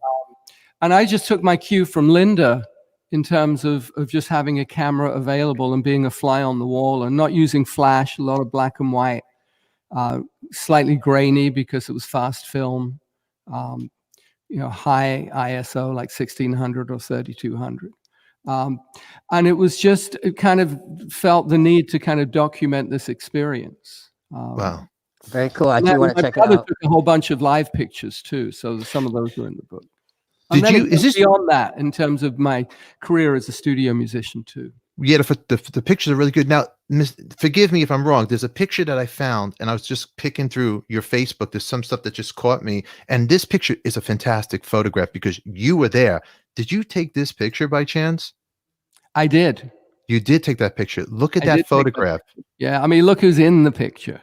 And I just took my cue from Linda in terms of just having a camera available and being a fly on the wall and not using flash, a lot of black and white, slightly grainy because it was fast film, high ISO like 1600 or 3200. And it kind of felt the need to kind of document this experience. Wow. Very cool. I do want to check it My brother out. took a whole bunch of live pictures too, so some of those are in the book. Did And then you- it is goes this- beyond that in terms of my career as a studio musician too? Yeah, the pictures are really good. Now, forgive me if I'm wrong. There's a picture that I found, and I was just picking through your Facebook. There's some stuff that just caught me, and this picture is a fantastic photograph because you were there. Did you take this picture by chance? I did. You did take that picture. Look at I did take that that photograph. Yeah, I mean, look who's in the picture.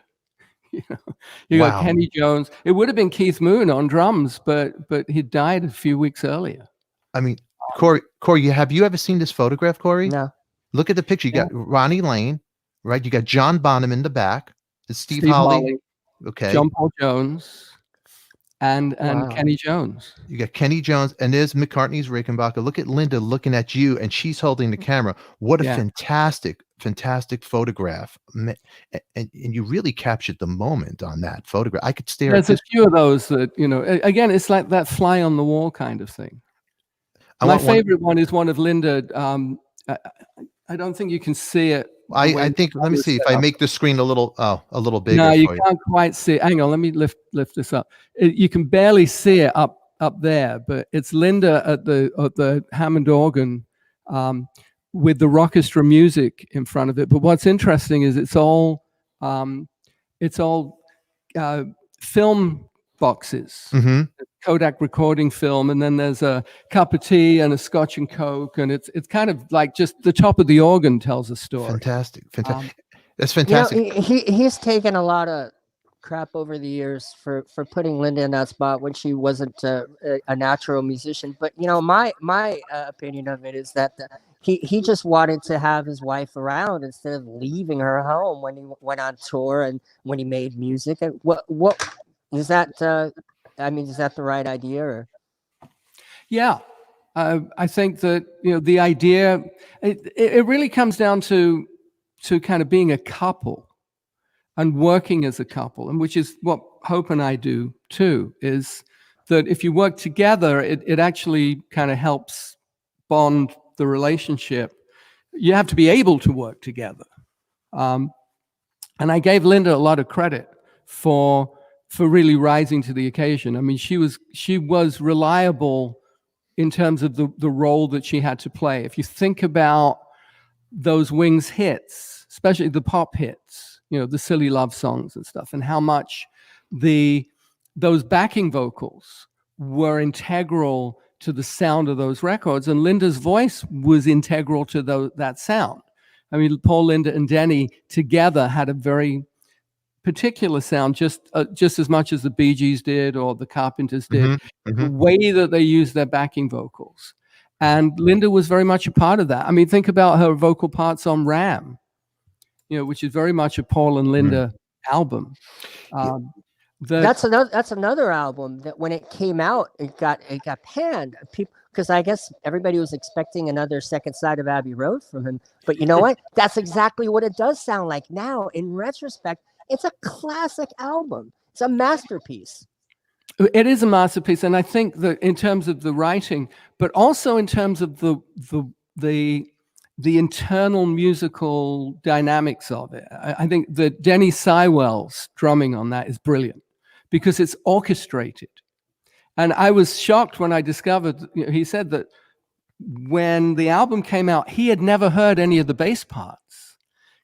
You Wow. got Kenny Jones. It would have been Keith Moon on drums, but he died a few weeks earlier. I mean, Corey, have you ever seen this photograph, Corey? No. Look at the picture. You got Ronnie Lane, right? You got John Bonham in the back. It's Steve Holly. Okay. John Paul Jones, and Wow. Kenny Jones. You got Kenny Jones, and there's McCartney's Rickenbacker. Look at Linda looking at you, and she's holding the camera. What a Yeah. fantastic photograph. And you really captured the moment on that photograph. I could stare There's at a this. few of those that, again, it's like that fly on the wall kind of thing. My favorite one is one of Linda. I don't think you can see it. I think, let me see if I make the screen a little bigger. No, you for can't quite see it. Hang on, let me lift this up. You can barely see it up there, but it's Linda at the Hammond organ with the Rockestra music in front of it. But what's interesting is it's all film boxes. Mm-hmm. Kodak recording film, and then there's a cup of tea and a Scotch and Coke, and it's kind of like just the top of the organ tells a story. Fantastic. That's fantastic. He's taken a lot of crap over the years for putting Linda in that spot when she wasn't a natural musician. But my opinion of it is that he just wanted to have his wife around instead of leaving her home when he went on tour and when he made music. And what is that? I mean, is that the right idea? Or? Yeah, I think that the idea it really comes down to kind of being a couple and working as a couple, and which is what Hope and I do too. Is that if you work together, it actually kind of helps bond the relationship. You have to be able to work together, and I gave Linda a lot of credit for really rising to the occasion. I mean, she was reliable in terms of the role that she had to play. If you think about those Wings hits, especially the pop hits, the silly love songs and stuff, and how much those backing vocals were integral to the sound of those records, and Linda's voice was integral to that sound. I mean, Paul, Linda, and Denny together had a very particular sound, just as much as the Bee Gees did or the Carpenters did. Mm-hmm. Mm-hmm. The way that they used their backing vocals, and Linda was very much a part of that. I mean, think about her vocal parts on Ram, which is very much a Paul and Linda album. That's another album that when it came out, it got panned. People, because I guess everybody was expecting another Second Side of Abbey Road from him. But you know what? That's exactly what it does sound like now. In retrospect, it's a classic album. It's a masterpiece. It is a masterpiece, and I think that in terms of the writing, but also in terms of the internal musical dynamics of it. I think that Denny Sywell's drumming on that is brilliant because it's orchestrated. And I was shocked when I discovered, he said that when the album came out, he had never heard any of the bass parts.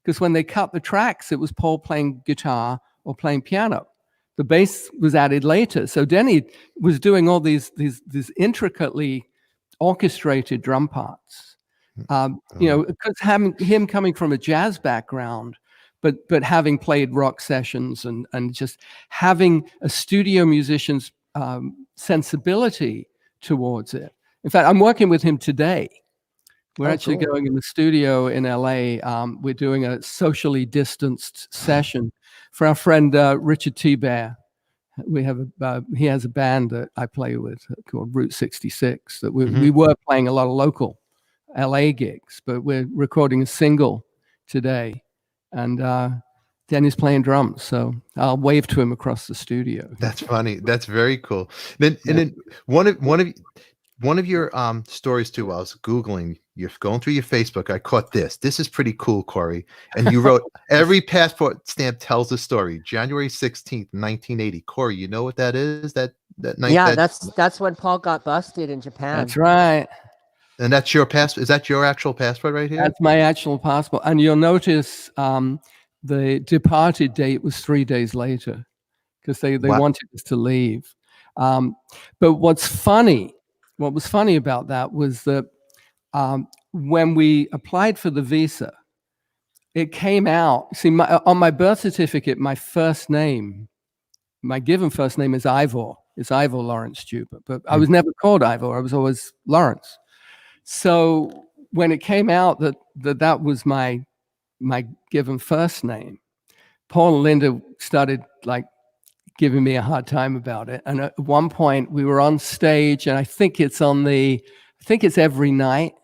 Because when they cut the tracks, it was Paul playing guitar or playing piano. The bass was added later. So Denny was doing all these intricately orchestrated drum parts. Because having him coming from a jazz background, but having played rock sessions and just having a studio musician's sensibility towards it. In fact, I'm working with him today We're Oh, actually cool. going in the studio in LA. We're doing a socially distanced session for our friend Richard T. Bear. We have he has a band that I play with called Route 66 that we were playing a lot of local LA gigs, but we're recording a single today, and Danny's playing drums, so I'll wave to him across the studio. That's funny. That's very cool. And then one of your stories too. While I was Googling, you're going through your Facebook. I caught this. This is pretty cool, Corey. And you wrote every passport stamp tells a story. January 16th, 1980. Corey, you know what that is? That night. Yeah, that's when Paul got busted in Japan. That's right. And that's your passport. Is that your actual passport right here? That's my actual passport. And you'll notice the departed date was 3 days later because they wanted us to leave. But what was funny about that was that when we applied for the visa, it came out. See, on my birth certificate, my first name, my given first name is Ivor. It's Ivor Laurence Juber. But I was never called Ivor. I was always Lawrence. So when it came out that was my given first name, Paul and Linda started like giving me a hard time about it. And at one point we were on stage, and I think it's every night,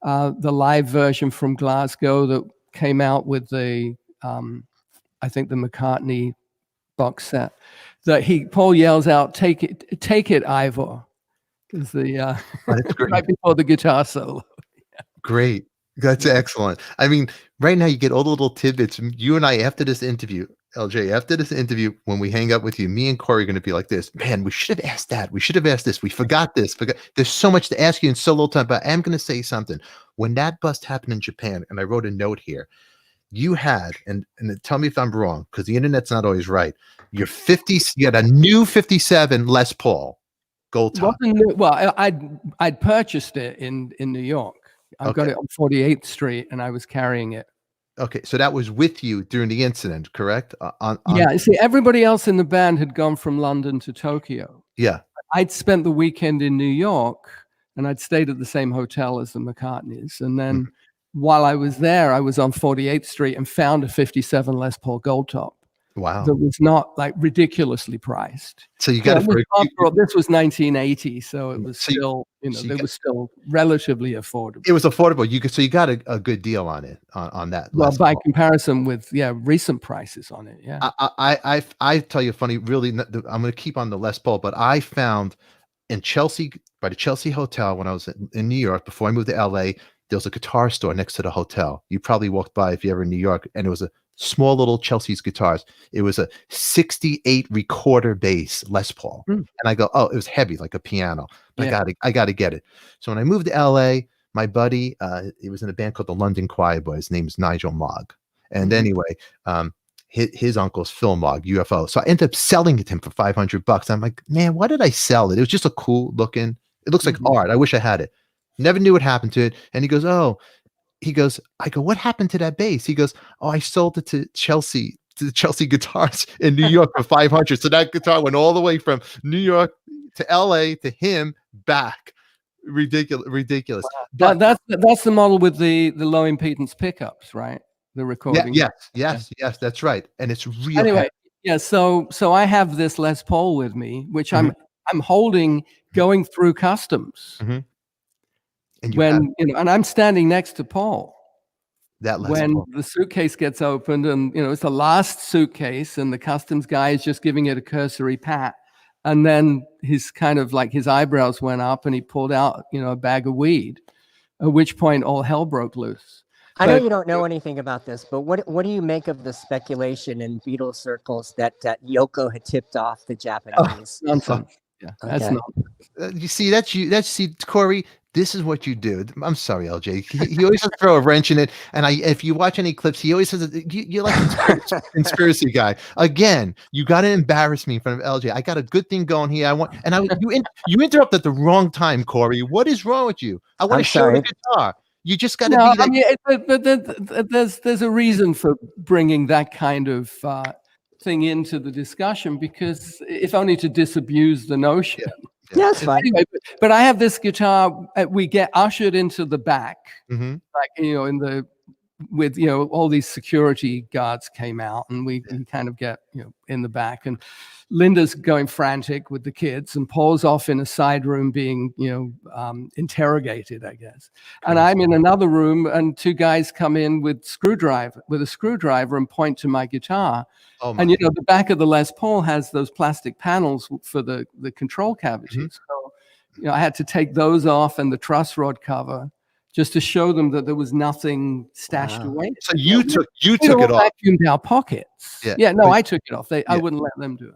the live version from Glasgow that came out with the I think the McCartney box set, that Paul yells out, take it, Ivor. Is the right before the guitar solo. Great. That's excellent. I mean, right now you get all the little tidbits. You and I, after this interview, LJ, after this interview, when we hang up with you, me and Corey are going to be like this. Man, we should have asked that. We should have asked this. We forgot this. There's so much to ask you in so little time. But I am going to say something. When that bust happened in Japan, and I wrote a note here, you had, and tell me if I'm wrong, because the internet's not always right. You had a new 57 Les Paul. Gold top. Well, I'd purchased it in New York. I've got it on 48th Street, and I was carrying it. Okay, so that was with you during the incident, correct? Yeah, see, everybody else in the band had gone from London to Tokyo. Yeah. I'd spent the weekend in New York, and I'd stayed at the same hotel as the McCartneys. And then while I was there, I was on 48th Street and found a 57 Les Paul Gold Top. Wow. That was not like ridiculously priced. So you got this was 1980, so it was still, it was still relatively affordable. It was affordable. You got a good deal on it on that. Well, by comparison with recent prices on it. Yeah. I tell you funny, really, I'm going to keep on the Les Paul, but I found in Chelsea, by the Chelsea Hotel, when I was in New York before I moved to LA, there was a guitar store next to the hotel. You probably walked by if you're ever in New York, and it was a small little Chelsea's guitars. It was a 68 recorder bass Les Paul. And I go, oh, it was heavy like a piano. But I got to get it. So when I moved to LA, my buddy, he was in a band called the London Choir Boys. His name is Nigel Mogg. And anyway, his uncle's Phil Mogg, UFO. So I ended up selling it to him for $500. I'm like, man, why did I sell it? It was just a cool looking, it looks like art. I wish I had it. Never knew what happened to it. And he goes, I go, what happened to that bass? He goes, oh, I sold it to the Chelsea Guitars in New York for $500. So that guitar went all the way from New York to LA to him back. Ridiculous. Wow. That's the model with the low impedance pickups, right? The recording. Yes, that's right. And it's real. Anyway, so I have this Les Paul with me, which I'm holding going through customs. And and I'm standing next to Paul. When the suitcase gets opened, and it's the last suitcase, and the customs guy is just giving it a cursory pat, and then his eyebrows went up, and he pulled out a bag of weed. At which point, all hell broke loose. I know you don't know anything about this, but what do you make of the speculation in Beatles circles that Yoko had tipped off the Japanese? Nonsense. Yeah, that's not. You see, that's Corey. This is what you do. I'm sorry, LJ. He always has to throw a wrench in it. And if you watch any clips, he always says, you're like a conspiracy guy. Again, you got to embarrass me in front of LJ. I got a good thing going here. You interrupt at the wrong time, Corey. What is wrong with you? I want to show the guitar. You just got to be like. But there's a reason for bringing that kind of thing into the discussion, because if only to disabuse the notion. Yeah, it's fine. Anyway, but I have this guitar. We get ushered into the back, Mm-hmm. like in the with all these security guards came out, and we kind of get in the back, and Linda's going frantic with the kids, and Paul's off in a side room being interrogated, I guess. And I'm in another room, and two guys come in with a screwdriver and point to my guitar. Oh my. And the back of the Les Paul has those plastic panels for the control cavities. So I had to take those off and the truss rod cover just to show them that there was nothing stashed away. So you took it off. Vacuumed our pockets. Yeah. No, I took it off. I wouldn't let them do it.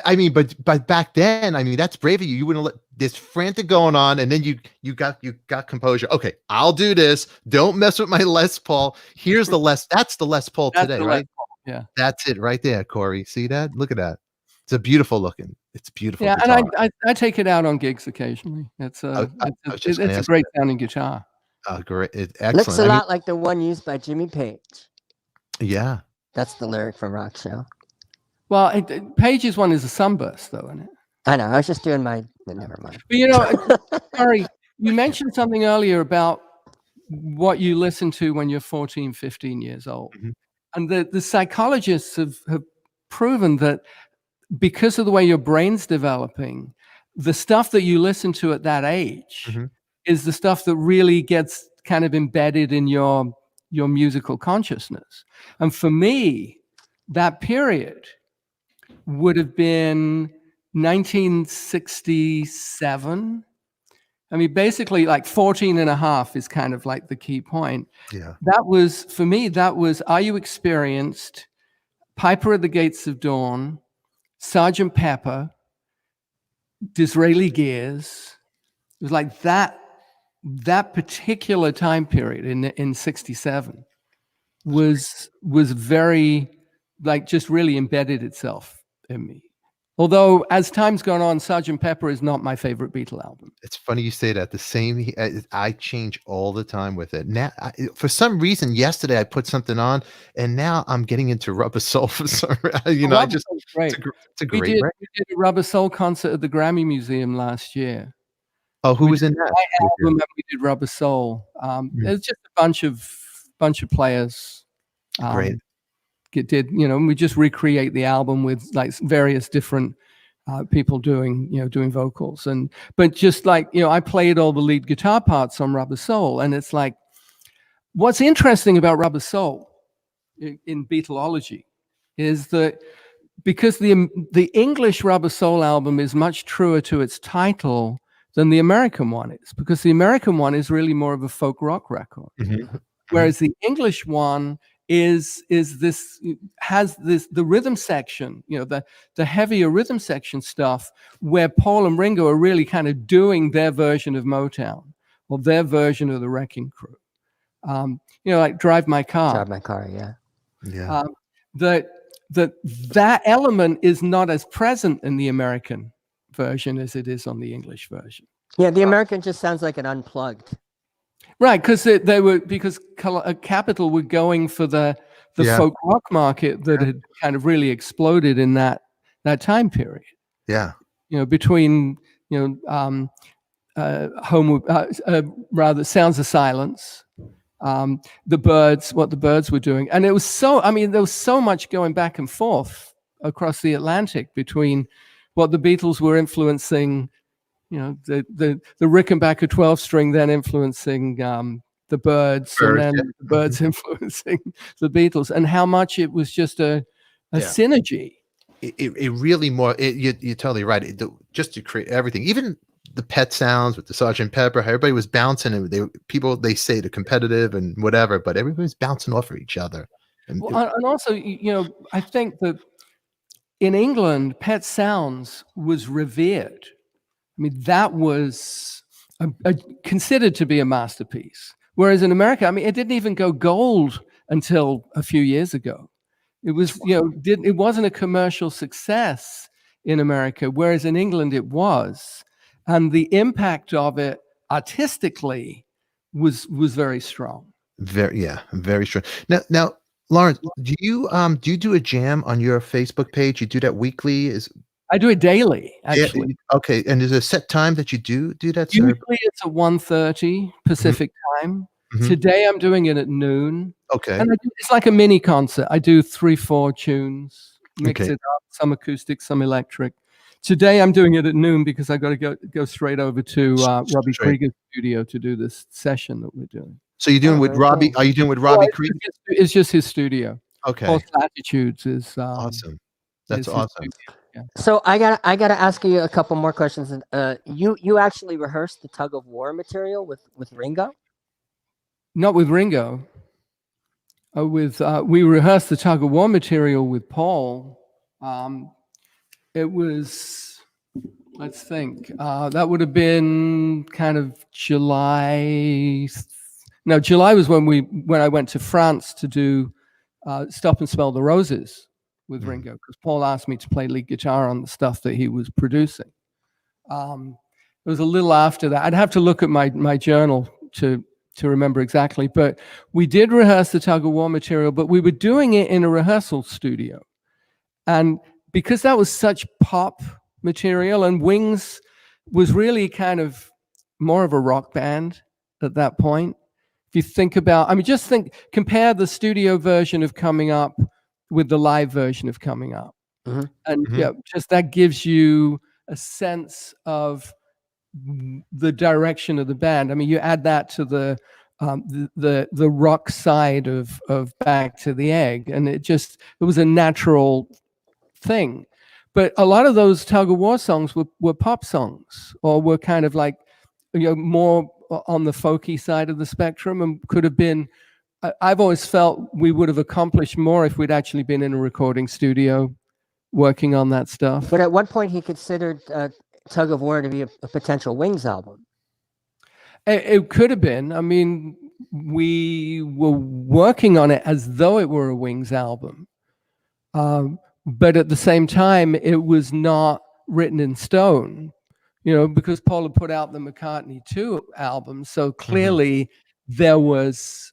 I mean, but back then, I mean, that's brave of you. You wouldn't let this frantic going on, and then you got composure. Okay, I'll do this. Don't mess with my Les Paul. Here's the that's the Les Paul today, right? Yeah, that's it right there, Corey. See that? Look at that. It's beautiful looking. It's beautiful. Yeah, guitar. and I take it out on gigs occasionally. It's a great sounding guitar. Great, excellent. Looks a lot like the one used by Jimmy Page. Yeah, that's the lyric from Rock Show. Well, Page's one is a sunburst, though, isn't it? I know. I was just doing my. Never mind. But Sorry, you mentioned something earlier about what you listen to when you're 14, 15 years old. Mm-hmm. And the psychologists have proven that because of the way your brain's developing, the stuff that you listen to at that age is the stuff that really gets kind of embedded in your musical consciousness. And for me, that period would have been 1967. I mean, basically like 14 and a half is kind of like the key point. Yeah. That was, for me, Are You Experienced, Piper at the Gates of Dawn, Sgt. Pepper, Disraeli Gears. It was like that particular time period in 67 was very, like, just really embedded itself in me. Although, as time's gone on, Sgt. Pepper is not my favorite Beatle album. It's funny you say that. The same, I change all the time with it. Now, for some reason, yesterday I put something on, and now I'm getting into Rubber Soul for some reason. Rubber Soul's great. It's a great record. We did a Rubber Soul concert at the Grammy Museum last year. Oh, who was in that? My album, and we did Rubber Soul. It's just a bunch of players. Great. And we just recreate the album with like various different people doing vocals, but just like I played all the lead guitar parts on Rubber Soul, and it's like, what's interesting about Rubber Soul in Beatleology is that because the English Rubber Soul album is much truer to its title than the American one is, because the American one is really more of a folk rock record, whereas the English one has the rhythm section, the heavier rhythm section stuff, where Paul and Ringo are really kind of doing their version of Motown or their version of the Wrecking Crew. Like Drive My Car. Drive My Car, yeah. Yeah. That element is not as present in the American version as it is on the English version. Yeah, the American just sounds like an unplugged. Right, because Capitol were going for the folk rock market that had kind of really exploded in that time period. Yeah, between Sounds of Silence, the Byrds, what the Byrds were doing, and it was there was so much going back and forth across the Atlantic between what the Beatles were influencing. The Rickenbacker 12-string then influencing the Byrds, and then the Byrds influencing the Beatles, and how much it was just a synergy. It really you're totally right. Just to create everything, even the Pet Sounds with the Sgt. Pepper, how everybody was bouncing, and they say they're competitive and whatever, but everybody was bouncing off of each other. And also, I think that in England, Pet Sounds was revered. I mean, that was considered to be a masterpiece. Whereas in America, it didn't even go gold until a few years ago. It was, it wasn't a commercial success in America, whereas in England it was. And the impact of it artistically was very strong. Very strong. Now, Laurence, do you do a jam on your Facebook page? You do that weekly? I do it daily, actually. Yeah, okay, and is there a set time that you do that, sir? Usually it's at 1:30 Pacific time. Today I'm doing it at noon. Okay. And it's like a mini concert. I do 3-4 tunes, mix Okay. it up, some acoustic, some electric. Today I'm doing it at noon because I got to go straight over to Robbie Krieger's studio to do this session that we're doing. So you're doing with very Robbie? cool. Are you doing with Robbie Krieger? It's just his studio. Okay. False Attitudes is Awesome. That's is his awesome. studio. Yeah. So I gotta ask you a couple more questions. You actually rehearsed the Tug of War material with Ringo? Not with Ringo. We rehearsed the Tug of War material with Paul. It was, let's think, that would have been kind of July. No, July was when I went to France to do Stop and Smell the Roses with Ringo, because Paul asked me to play lead guitar on the stuff that he was producing. It was a little after that. I'd have to look at my journal to remember exactly, but we did rehearse the Tug of War material, but we were doing it in a rehearsal studio. And because that was such pop material, and Wings was really kind of more of a rock band at that point. If you think about, compare the studio version of Coming Up with the live version of Coming Up. And yeah, just that gives you a sense of the direction of the band. I mean, you add that to the rock side of Back to the Egg, and it was a natural thing. But a lot of those Tug of War songs were pop songs, or were kind of like, more on the folky side of the spectrum, and could have been. I've always felt we would have accomplished more if we'd actually been in a recording studio working on that stuff. But at one point he considered Tug of War to be a potential Wings album. It could have been. I mean, we were working on it as though it were a Wings album. But at the same time, it was not written in stone, because Paul had put out the McCartney 2 album. So clearly there was,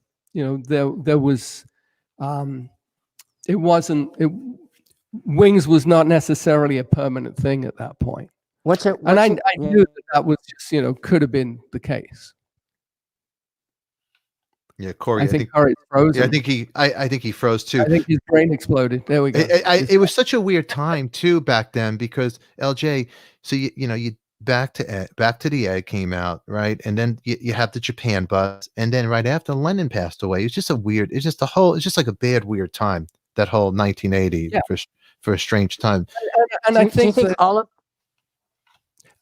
Wings was not necessarily a permanent thing at that point. I knew that was just, could have been the case. Yeah, Corey. I think Corey's frozen. Yeah, I think he froze too. I think his brain exploded. There we go. It was such a weird time too back then, because LJ. So you Back to the Egg came out, right, and then you have the Japan buzz, and then right after Lennon passed away, it's just like a bad weird time. That whole 1980 for a strange time. And I think all of.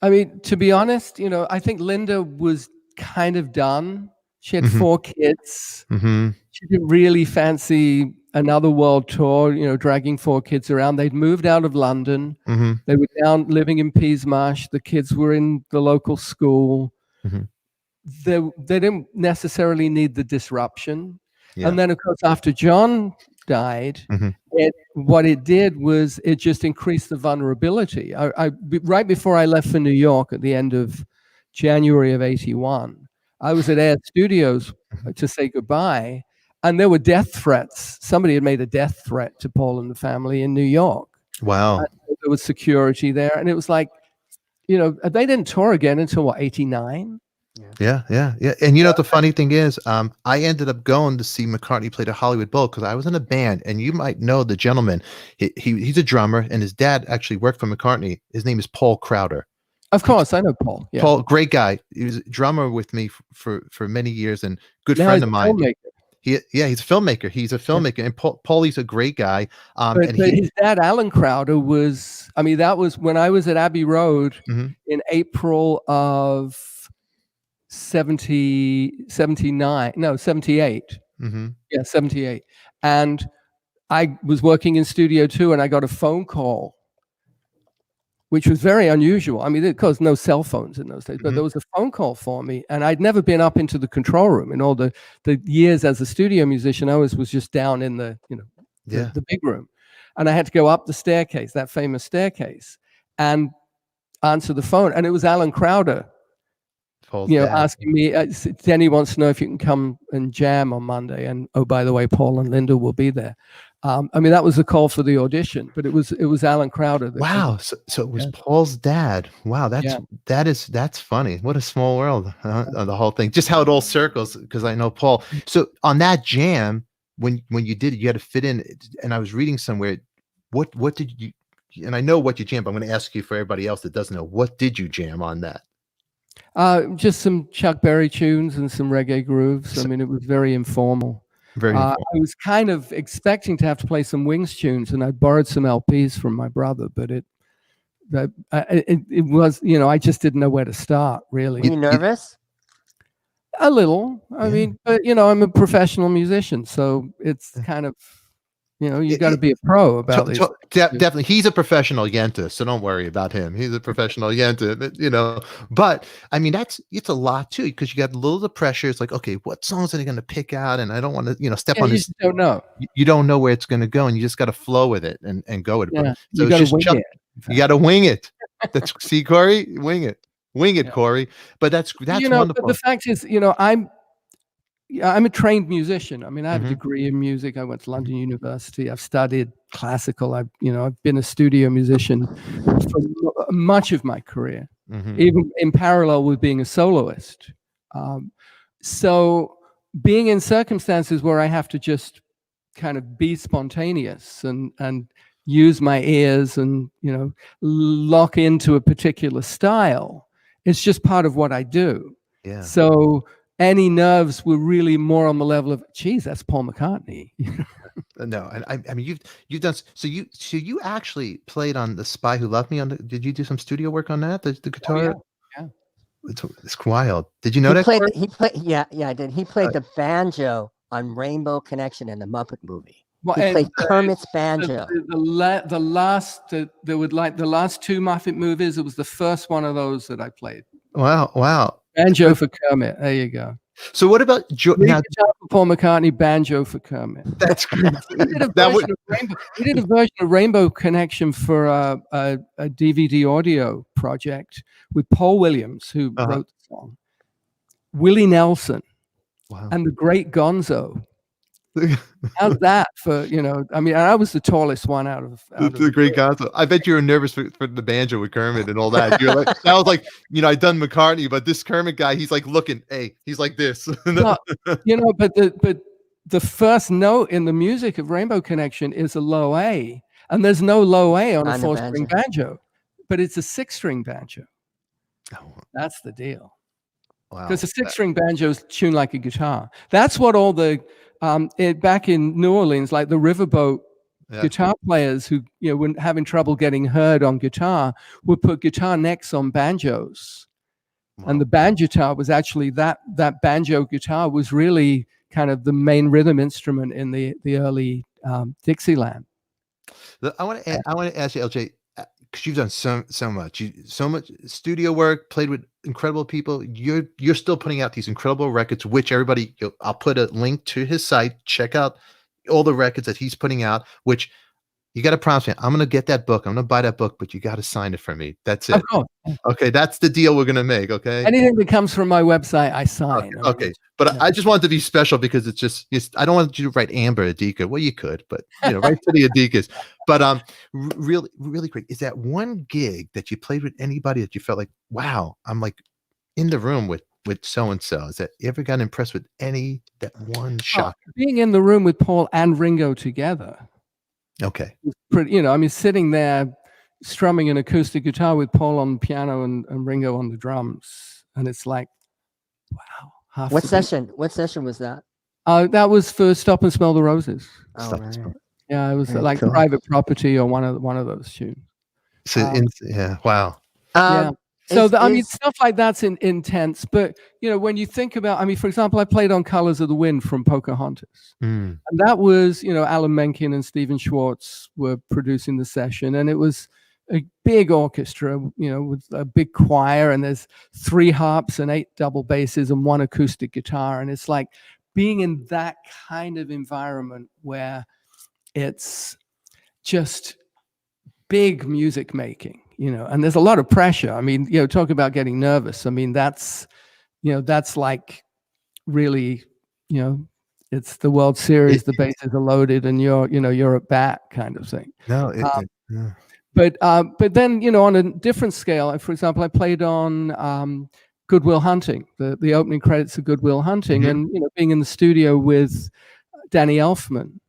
I mean, to be honest, I think Linda was kind of done. She had 4 kids. She didn't really fancy another world tour, dragging 4 kids around. They'd moved out of London. They were down living in Peasmarsh. The kids were in the local school. They didn't necessarily need the disruption. Yeah. And then, of course, after John died, what it did was it just increased the vulnerability. Right before I left for New York at the end of January of 81, I was at Air Studios to say goodbye, and there were death threats. Somebody had made a death threat to Paul and the family in New York. Wow. And there was security there, and it was like, they didn't tour again until 89? Yeah. And the funny thing is, I ended up going to see McCartney play the Hollywood Bowl because I was in a band, and you might know the gentleman. He's a drummer, and his dad actually worked for McCartney. His name is Paul Crowder. Of course, I know Paul. Yeah. Paul, great guy. He was a drummer with me for many years, and good friend of mine. He's a filmmaker. And Paulie's a great guy. But his dad, Alan Crowder, that was when I was at Abbey Road in April of 78. Yeah, 78. And I was working in Studio 2, and I got a phone call, which was very unusual. I mean, of course, no cell phones in those days, but there was a phone call for me, and I'd never been up into the control room in all the years as a studio musician. I was just down in the big room, and I had to go up the staircase, that famous staircase, and answer the phone, and it was Alan Crowder, asking me. Denny wants to know if you can come and jam on Monday, and oh, by the way, Paul and Linda will be there. I mean, that was the call for the audition, but it was Alan Crowder. Wow. So it was Yeah. Paul's dad. Wow. Yeah. That's funny. What a small world. The whole thing, just how it all circles. Because I know Paul. So on that jam, when you did it, you had to fit in. And I was reading somewhere, what did you? And I know what you jammed. But I'm going to ask you for everybody else that doesn't know. What did you jam on that? Just some Chuck Berry tunes and some reggae grooves. I mean, it was very informal. Very. I was kind of expecting to have to play some Wings tunes, and I borrowed some LPs from my brother, but it was, I just didn't know where to start, really. Were you nervous? A little. I mean, but I'm a professional musician, so it's kind of, you got to be a pro about it. Definitely, he's a professional yenta, so don't worry about him. He's a professional yenta, But I mean, it's a lot too, because you got a little of the pressure. It's like, okay, what songs are they going to pick out? And I don't want to, step on this. You don't know. You don't know where it's going to go, and you just got to flow with it and go with it. Yeah, So you got to wing it. You got to wing it. See, Corey, wing it, Corey. But that's wonderful. But the fact is, I'm a trained musician. I mean, I have a degree in music. I went to London University. I've studied classical. I've been a studio musician for much of my career, even in parallel with being a soloist. So being in circumstances where I have to just kind of be spontaneous and use my ears and, lock into a particular style, it's just part of what I do. Yeah. So any nerves were really more on the level of, geez, that's Paul McCartney. No, and I mean, you've done so you actually played on The Spy Who Loved Me. Did you do some studio work on that? The guitar? Yeah. It's wild. Did you know that? He played. Yeah, I did. He played the banjo on Rainbow Connection in the Muppet movie. Well, he played Kermit's banjo. The last two Muppet movies, it was the first one of those that I played. Wow. Banjo for Kermit. There you go. So what about guitar for Paul McCartney, banjo for Kermit? That's great. We did a version of Rainbow Connection for a DVD audio project with Paul Williams, who wrote the song, Willie Nelson, and the great Gonzo. How's that for, I mean, I was the tallest one out of the great Gonzo. I bet you were nervous for the banjo with Kermit and all that. You're like, that was like, I'd done McCartney, but this Kermit guy, he's like looking, hey, he's like this. But the first note in the music of Rainbow Connection is a low A, and there's no low A on a 4-string banjo, but it's a 6-string banjo. Oh. That's the deal. Wow. Because a 6-string banjo is tuned like a guitar. That's what all the back in New Orleans, like the riverboat guitar players who were having trouble getting heard on guitar would put guitar necks on banjos. Wow. And the banjo guitar was actually that banjo guitar was really kind of the main rhythm instrument in the early Dixieland. I want to ask you, LJ, because you've done so much studio work, played with incredible people. You're still putting out these incredible records, which everybody, I'll put a link to his site. Check out all the records that he's putting out, which you got to promise me, I'm going to get that book. I'm going to buy that book, but you got to sign it for me. That's it. Okay. That's the deal we're going to make. Okay. Anything that comes from my website, I sign. Okay. But I just want it to be special because I don't want you to write Amber ADIKA. Well, you could, but right to the ADIKAs. But really, really great. Is that one gig that you played with anybody that you felt like, wow, I'm like in the room with so-and-so? Has that you ever got impressed with that one shot? Being in the room with Paul and Ringo together. Okay. Sitting there strumming an acoustic guitar with Paul on the piano and Ringo on the drums. And it's like, wow. What session was that? That was for Stop and Smell the Roses. Oh, right. Yeah, it was like cool. Private Property or one of those tunes. So wow. So stuff like that's intense. But when you think about, for example, I played on Colors of the Wind from Pocahontas, and that was Alan Menken and Stephen Schwartz were producing the session, and it was a big orchestra, with a big choir, and there's 3 harps and 8 double basses and 1 acoustic guitar, and it's like being in that kind of environment where it's just big music making. And there's a lot of pressure. Talk about getting nervous. That's like really, it's the World Series, the bases are loaded, and you're at bat kind of thing. No, But then, on a different scale, for example, I played on Good Will Hunting, the opening credits of Good Will Hunting, and being in the studio with Danny Elfman,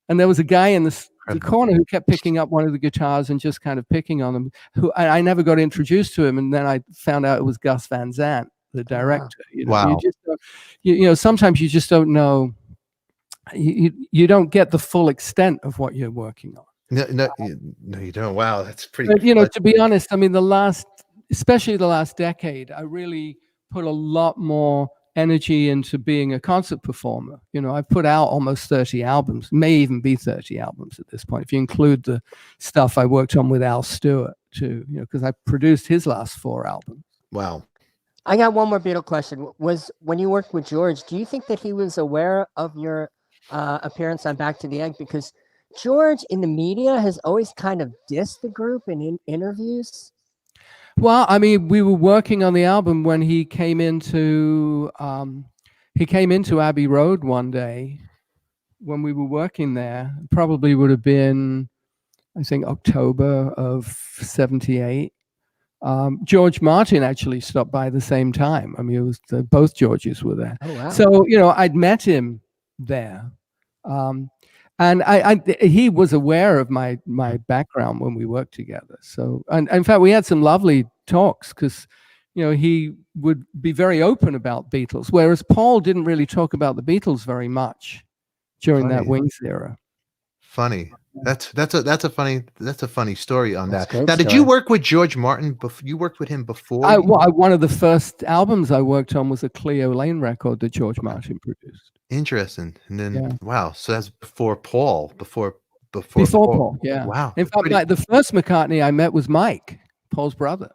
and there was a guy in the corner who kept picking up one of the guitars and just kind of picking on them. Who I never got introduced to him, and then I found out it was Gus Van Sant, the director. Wow. Sometimes you just don't know. You don't get the full extent of what you're working on. No, you don't. Wow, that's pretty. But, to be honest, I mean, especially the last decade, I really put a lot more energy into being a concert performer. I've put out almost 30 albums, may even be 30 albums at this point, if you include the stuff I worked on with Al Stewart too, because I produced his last 4 albums. Wow. I got one more Beatle question. Was when you worked with George, do you think that he was aware of your appearance on Back to the Egg? Because George in the media has always kind of dissed the group in interviews. Well, I mean, we were working on the album when he came into Abbey Road one day when we were working there. Probably would have been, I think, October of '78. George Martin actually stopped by the same time. I mean, it was both Georges were there. Oh, wow. So, I'd met him there. And he was aware of my background when we worked together. So, and in fact, we had some lovely talks because, he would be very open about Beatles, whereas Paul didn't really talk about the Beatles very much during that Wings era. Funny. That's a funny story on that. Now, did you work with George Martin? You worked with him before? One of the first albums I worked on was a Cleo Lane record that George Martin produced. Interesting. And then wow, so that's before Paul, before Paul. Yeah. Wow. In fact, the first McCartney I met was Mike, Paul's brother.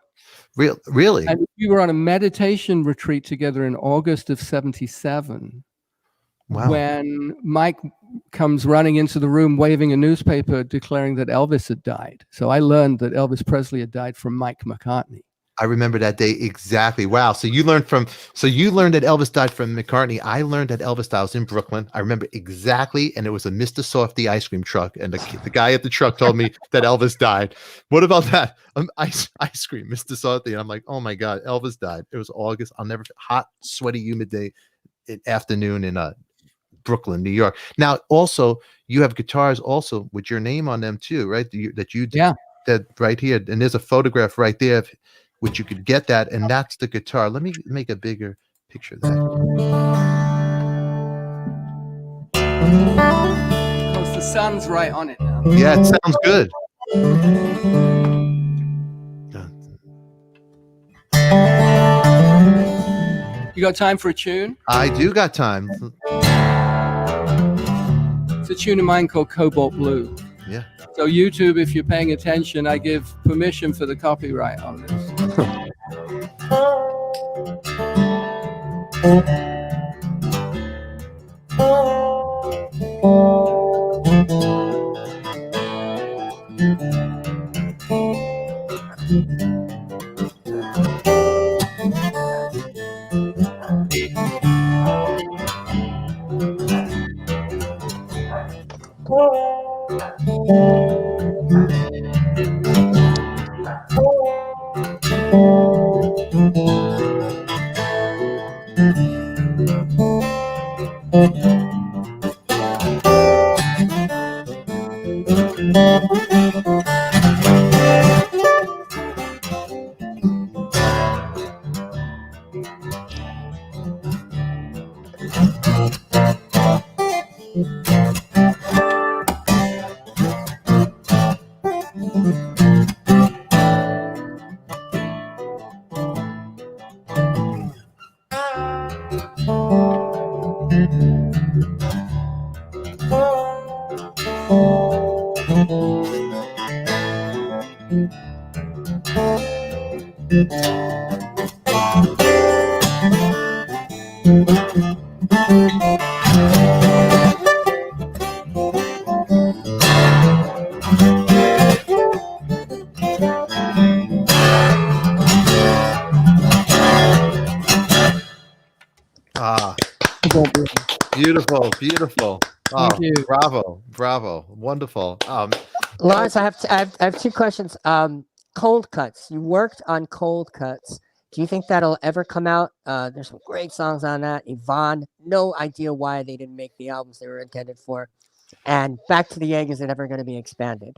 Really? And we were on a meditation retreat together in August of '77. Wow. When Mike comes running into the room waving a newspaper declaring that Elvis had died. So I learned that Elvis Presley had died from Mike McCartney. I remember that day exactly. Wow. So you learned that Elvis died from McCartney. I learned that Elvis died. I was in Brooklyn. I remember exactly. And it was a Mr. Softy ice cream truck. And the guy at the truck told me that Elvis died. What about that? Ice cream, Mr. Softy. And I'm like, oh my God, Elvis died. It was August. Hot, sweaty, humid day, afternoon in Brooklyn, New York. Now, also, you have guitars also with your name on them too, right? That right here. And there's a photograph right there which you could get that, and that's the guitar. Let me make a bigger picture of that. Because the sun's right on it now. Yeah, it sounds good. You got time for a tune? I do got time. It's a tune of mine called Cobalt Blue. Yeah. So YouTube, if you're paying attention, I give permission for the copyright on this. beautiful, beautiful. Oh, Thank you. bravo, wonderful. Lawrence, I have two questions. Cold cuts. You worked on cold cuts. Do you think that'll ever come out? There's some great songs on that. Yvonne, no idea why they didn't make the albums they were intended for. And Back to the Egg, is it ever going to be expanded?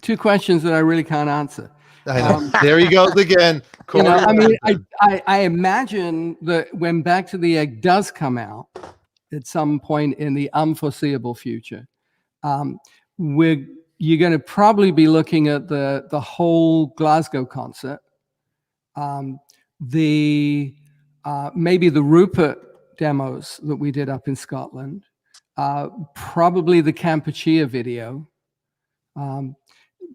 Two questions that I really can't answer. I know. There he goes again. You know, Corey. I mean, I imagine that when Back to the Egg does come out at some point in the unforeseeable future, you're going to probably be looking at the whole Glasgow concert, maybe the Rupert demos that we did up in Scotland, probably the Kampuchea video,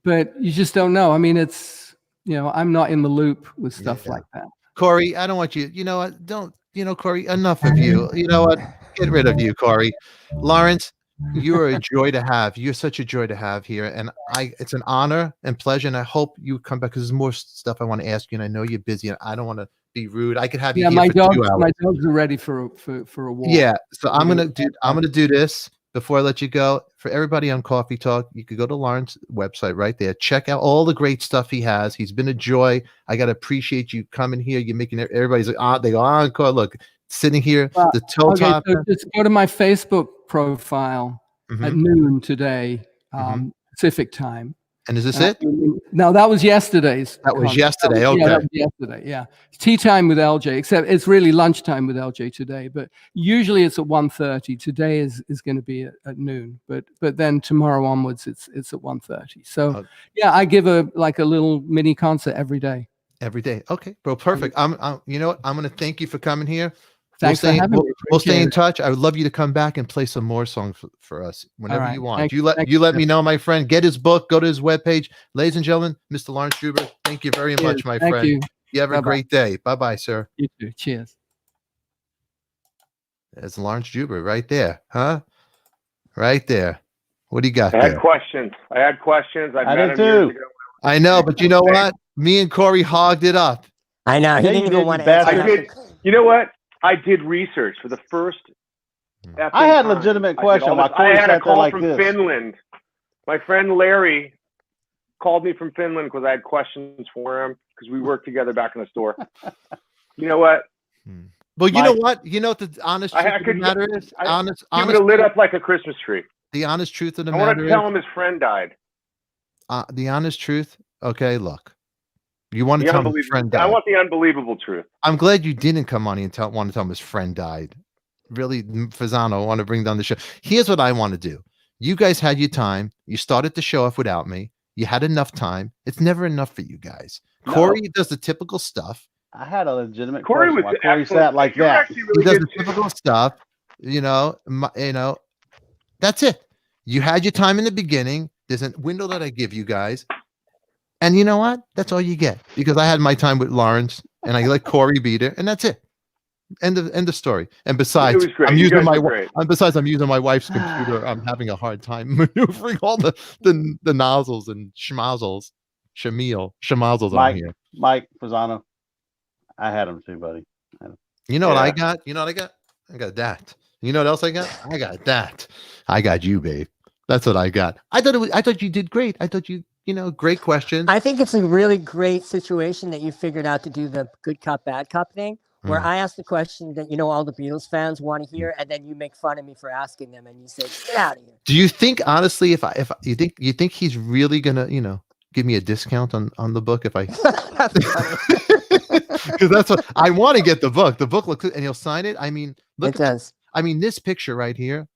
but you just don't know. I mean, it's, you know, I'm not in the loop with stuff like that. Corey, I don't want you. You know what? Don't. You know, Corey. Enough of you. You know what? Get rid of you, Corey. Lawrence, you're a joy to have. You're such a joy to have here, and it's an honor and pleasure. And I hope you come back because there's more stuff I want to ask you. And I know you're busy, and I don't want to be rude. I could have you here for 2 hours. My dogs are ready for a walk. Yeah. So I'm gonna do this before I let you go. For everybody on Coffee Talk, you could go to Laurence's website right there. Check out all the great stuff he has. He's been a joy. I gotta appreciate you coming here. You're making everybody's like, they go encore. Look, sitting here, the toe top. So just go to my Facebook profile at noon today, Pacific time. And is this it? No, that was yesterday's. That was yesterday. Okay. Yeah, that was yesterday. Yeah. It's tea time with LJ, except it's really lunchtime with LJ today. But usually it's at 1:30. Today is going to be at noon. But then tomorrow onwards, it's at 1:30. So yeah, I give a little mini concert every day. Every day. Okay, bro. Perfect. I'm you know what? I'm going to thank you for coming here. Thanks for having me. We'll stay in touch. I would love you to come back and play some more songs for us whenever you want. You let me know, my friend. Get his book. Go to his webpage. Ladies and gentlemen, Mr. Laurence Juber, thank you very much, my friend. You. You have a great day. Bye-bye, sir. You too. Cheers. There's Laurence Juber right there, huh? Right there. What do you got I there? had questions. I did too. I know, but you know what? Me and Corey hogged it up. I know. He Yeah, didn't you even did, want you to answer. bastard. You know what? I did research for the first. I had a legitimate question. Why Corey I had a sat there call like from this? Finland. My friend Larry called me from Finland because I had questions for him because we worked together back in the store. You know what? Well, you know what? You know what the honest truth of the matter is? He would have lit up like a Christmas tree. The honest truth of the I matter want to tell him his friend died. The honest truth. Okay, look. You want to tell him his friend died. I want the unbelievable truth. I'm glad you didn't come on and want to tell him his friend died. Really, Fasano, I want to bring down the show. Here's what I want to do. You guys had your time. You started the show off without me. You had enough time. It's never enough for you guys. No. Corey does the typical stuff. I had a legitimate Corey question. Was why Corey sat like that. Really he does the typical stuff. You know, that's it. You had your time in the beginning. There's a window that I give you guys. And you know what? That's all you get because I had my time with Laurence and I let Corey beat it, and that's it. End of story. And besides, I'm using my wife's computer. I'm having a hard time maneuvering all the nozzles and schmozzles on here. Mike Fasano, I had him too, buddy. You know what I got? You know what I got? I got that. You know what else I got? I got that. I got you, babe. That's what I got. I thought you did great. I thought you great question. I think it's a really great situation that you figured out to do the good cop, bad cop thing, where I ask the question that, all the Beatles fans want to hear, and then you make fun of me for asking them, and you say, get out of here. Do you think, honestly, if you think he's really going to, give me a discount on the book if I, because that's what I want to get the book. The book looks, and he'll sign it. I mean, look, it does. I mean, this picture right here,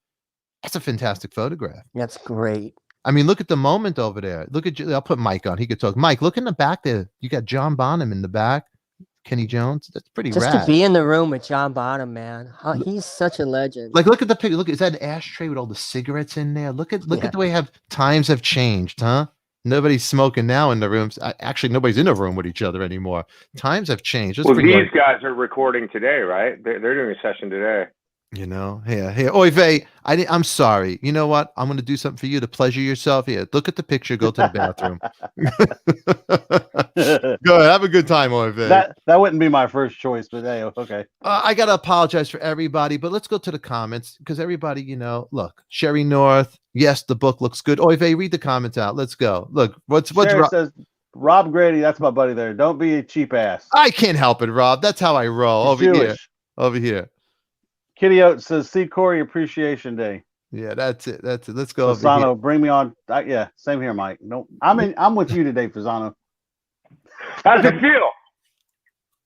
that's a fantastic photograph. That's great. I mean, look at the moment over there. Look at I'll put Mike on. He could talk. Mike, look in the back there. You got John Bonham in the back. Kenny Jones. That's pretty just rad. To be in the room with John Bonham, man. He's such a legend. Like, look at the picture. Look, is that an ashtray with all the cigarettes in there? Look at the way times have changed, huh? Nobody's smoking now in the rooms. Actually, nobody's in a room with each other anymore. Times have changed. Well, these guys are recording today, right? They're doing a session today. You know, here. Oy vey, I'm sorry. You know what? I'm going to do something for you to pleasure yourself. Here, look at the picture. Go to the bathroom. Go ahead. Have a good time, Oy vey. That wouldn't be my first choice, but hey, okay. I got to apologize for everybody, but let's go to the comments because everybody, you know, look, Sherry North. Yes, the book looks good. Oy vey, read the comments out. Let's go. Look, what's Sherry says, Rob Grady, that's my buddy there. Don't be a cheap ass. I can't help it, Rob. That's how I roll. He's Over Jewish. here. Over here. Kitty Oat says, see Corey Appreciation Day. Yeah, that's it. That's it. Let's go over Fasano, here. bring me on. Yeah, same here, Mike. No, I'm with you today, Fasano. How's it feel?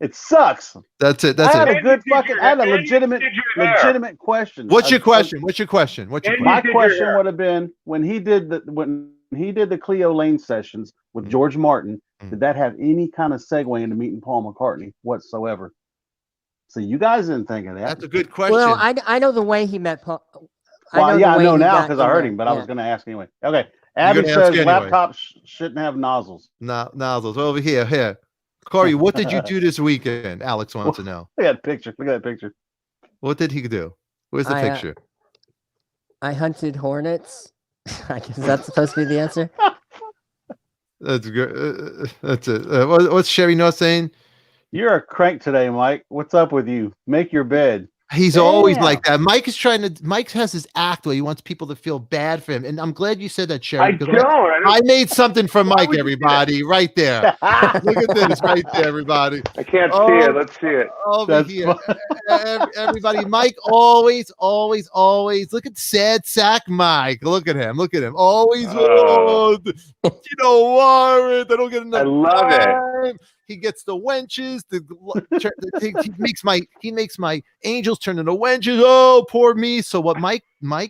It sucks. That's it. That's I had it. a good fucking. I had a legitimate question. What's your question? What's your question? What's your My question? question would have been when he did the Cleo Lane sessions with George Martin. Did that have any kind of segue into meeting Paul McCartney whatsoever? So you guys didn't think of that. That's a good question. Well, I know the way he met Paul. Well, yeah, I know now because I heard him, him, but I was going to ask anyway. Okay. Abby gonna says ask anyway. laptops shouldn't have nozzles. Nozzles over here. Here, Corey, what did you do this weekend? Alex wants to know. Look at that picture. Look at that picture. What did he do? Where's the picture? I hunted hornets. I guess that's supposed to be the answer. That's good. That's it. What's Sherry North saying? You're a crank today, Mike. What's up with you? Make your bed. He's always like that. Mike has his act where he wants people to feel bad for him. And I'm glad you said that, Sherry. I made something for Mike, everybody, right there. Look at this right there, everybody. I can't see it. Let's see it. Over here. Everybody, Mike always look at sad sack Mike. Look at him. Always you know what? They don't get enough. I love it. He gets the wenches. He makes my angels turn into wenches. Oh, poor me. So what Mike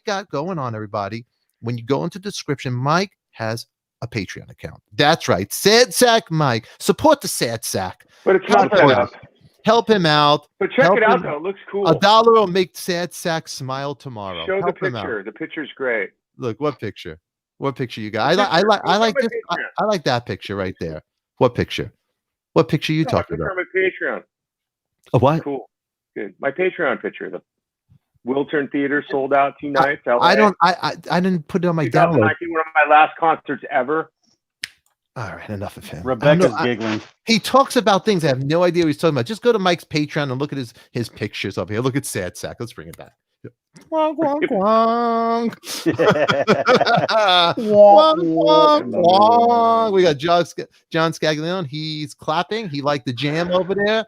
got going on, everybody, when you go into the description, Mike has a Patreon account. That's right. Sad Sack Mike. Support the Sad Sack. But it's not that up. Help him out. But check it out, though. It looks cool. $1 will make Sad Sack smile tomorrow. Show the picture. The picture's great. Look, what picture? What picture you got? I like this. I like that picture right there. What picture? What picture are you talking about? My Patreon. A what? Cool. Good. My Patreon picture. The Wiltern Theater sold out 2 nights. I didn't put it on my download. 2019, one of my last concerts ever. All right, enough of him. Rebecca's giggling. He talks about things I have no idea what he's talking about. Just go to Mike's Patreon and look at his pictures up here. Look at Sad Sack. Let's bring it back. Wong, wong, wong. Wong, wong, wong. We got John Scaglione. He's clapping. He liked the jam over there.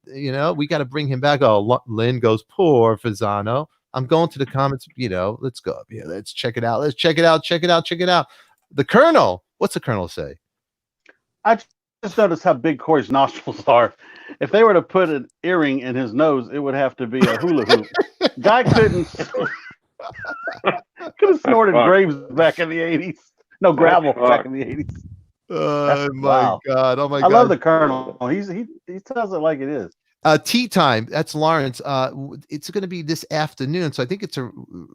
You know, we got to bring him back. Oh, Lynn goes, poor Fasano. I'm going to the comments. You know, let's go up here. Let's check it out. Check it out. The Colonel. What's the Colonel say? I just noticed how big Corey's nostrils are. If they were to put an earring in his nose, it would have to be a hula hoop. Guy could have snorted grapes back in the 80s. No, gravel back in the 80s. Oh my God. Oh my God. I love the Colonel. He tells it like it is. Tea time. That's Lawrence. It's going to be this afternoon. So I think it's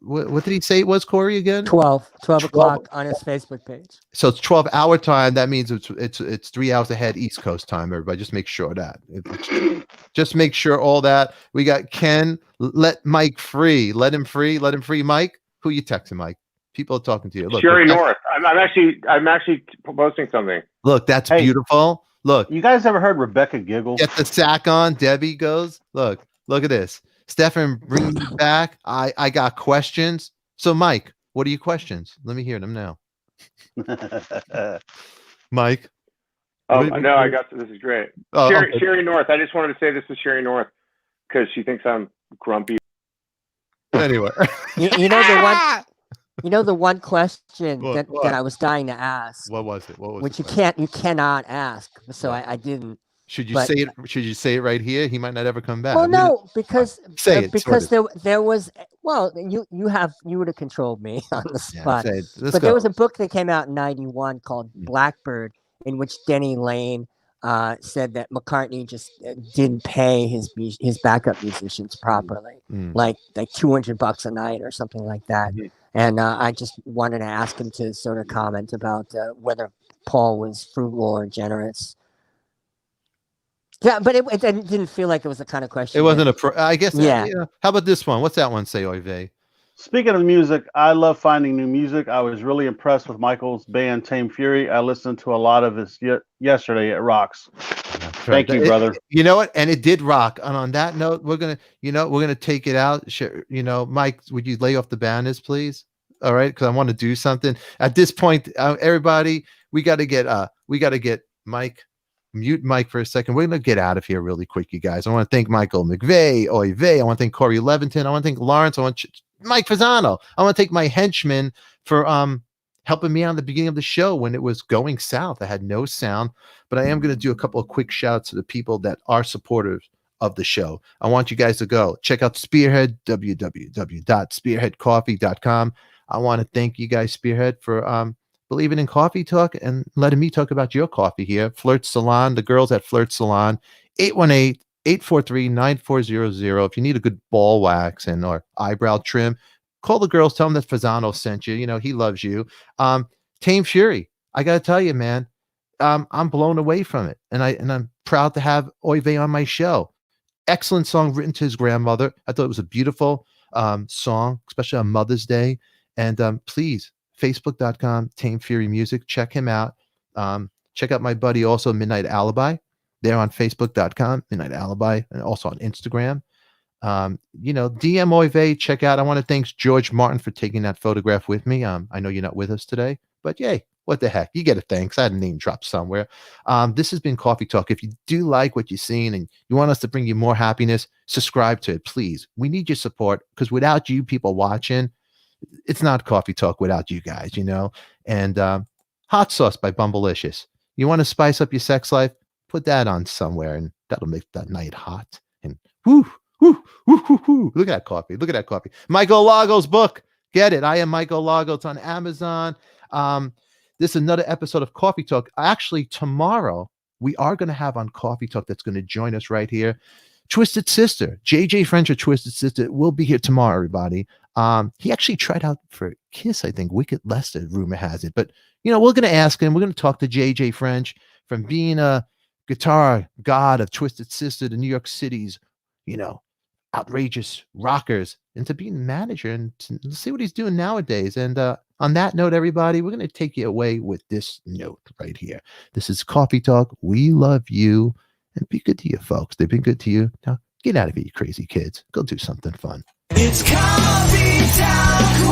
what did he say it was, Corey, again? 12 o'clock on his Facebook page. So it's 12-hour time. That means it's 3 hours ahead East Coast time, everybody. Just make sure that. Just make sure all that. We got Ken. Let Mike free. Let him free. Mike, who you texting, Mike? People are talking to you. Look, Sherry North. I'm actually posting something. Look, that's beautiful. Look, you guys ever heard Rebecca giggle? Get the sack on. Debbie goes, look at this. Stefan, bring me back. I got questions. So, Mike, what are your questions? Let me hear them now. Mike. Oh, no, I got this. Is great. Sherry North. I just wanted to say this is Sherry North because she thinks I'm grumpy. Anyway. You know the one question that I was dying to ask. What was it? Which you cannot ask. So I didn't. Should you say it? Should you say it right here? He might not ever come back. Well, no, because there was. Well, you would have controlled me on the spot. There was a book that came out in '91 called Blackbird, in which Denny Lane said that McCartney just didn't pay his backup musicians properly, like $200 a night or something like that. And I just wanted to ask him to sort of comment about whether Paul was frugal or generous. Yeah, but it didn't feel like it was the kind of question. It wasn't that- I guess. Yeah. How about this one? What's that one say, Oy vey? Speaking of music, I love finding new music. I was really impressed with Michael's band Tame Fury. I listened to a lot of his yesterday. It rocks. Thank you, brother. You know what? And it did rock. And on that note, we're gonna take it out. Mike, would you lay off the banners, please? All right, because I want to do something at this point. Everybody, we got to get Mike. Mute Mike for a second. We're gonna get out of here really quick, you guys. I want to thank Michael McVeigh, Oy vey. I want to thank Corey Leventon. I want to thank Lawrence. I want Mike Fasano. I want to thank my henchman for helping me out in the beginning of the show when it was going south. I had no sound, but I am going to do a couple of quick shouts to the people that are supporters of the show. I want you guys to go check out Spearhead, www.spearheadcoffee.com. I want to thank you guys, Spearhead, for believing in Coffee Talk and letting me talk about your coffee here. Flirt Salon, the girls at Flirt Salon, 818-843-9400. If you need a good ball wax or eyebrow trim, call the girls, tell them that Fasano sent you. He loves you. Tame Fury, I got to tell you, man, I'm blown away from it. And I'm proud to have Oy vey on my show. Excellent song written to his grandmother. I thought it was a beautiful song, especially on Mother's Day. And please, Facebook.com, Tame Fury Music. Check him out. Check out my buddy also, Midnight Alibi. They're on Facebook.com, Midnight Alibi, and also on Instagram. DM Oy vey, check out. I want to thank George Martin for taking that photograph with me. I know you're not with us today, but yay, what the heck? You get a thanks. I had a name drop somewhere. This has been Coffee Talk. If you do like what you've seen and you want us to bring you more happiness, subscribe to it, please. We need your support because without you people watching, it's not Coffee Talk without you guys, And Hot Sauce by Bumbleicious. You want to spice up your sex life? Put that on somewhere, and that'll make that night hot. And whoo, whoo, whoo, whoo, whoo. Look at that coffee. Look at that coffee. Michael Lago's book. Get it. I Am Michael Lago. It's on Amazon. This is another episode of Coffee Talk. Actually, tomorrow, we are going to have on Coffee Talk that's going to join us right here. Twisted Sister. JJ French of Twisted Sister will be here tomorrow, everybody. He actually tried out for Kiss, I think. Wicked Lester, rumor has it. But, we're going to ask him. We're going to talk to JJ French from being a guitar god of Twisted Sister to New York City's, outrageous rockers, into being manager, and let's see what he's doing nowadays. And on that note, everybody, we're going to take you away with this note right here. This is Coffee Talk. We love you, and be good to you folks. They've been good to you. Now get out of here, you crazy kids. Go do something fun. It's Coffee Talk.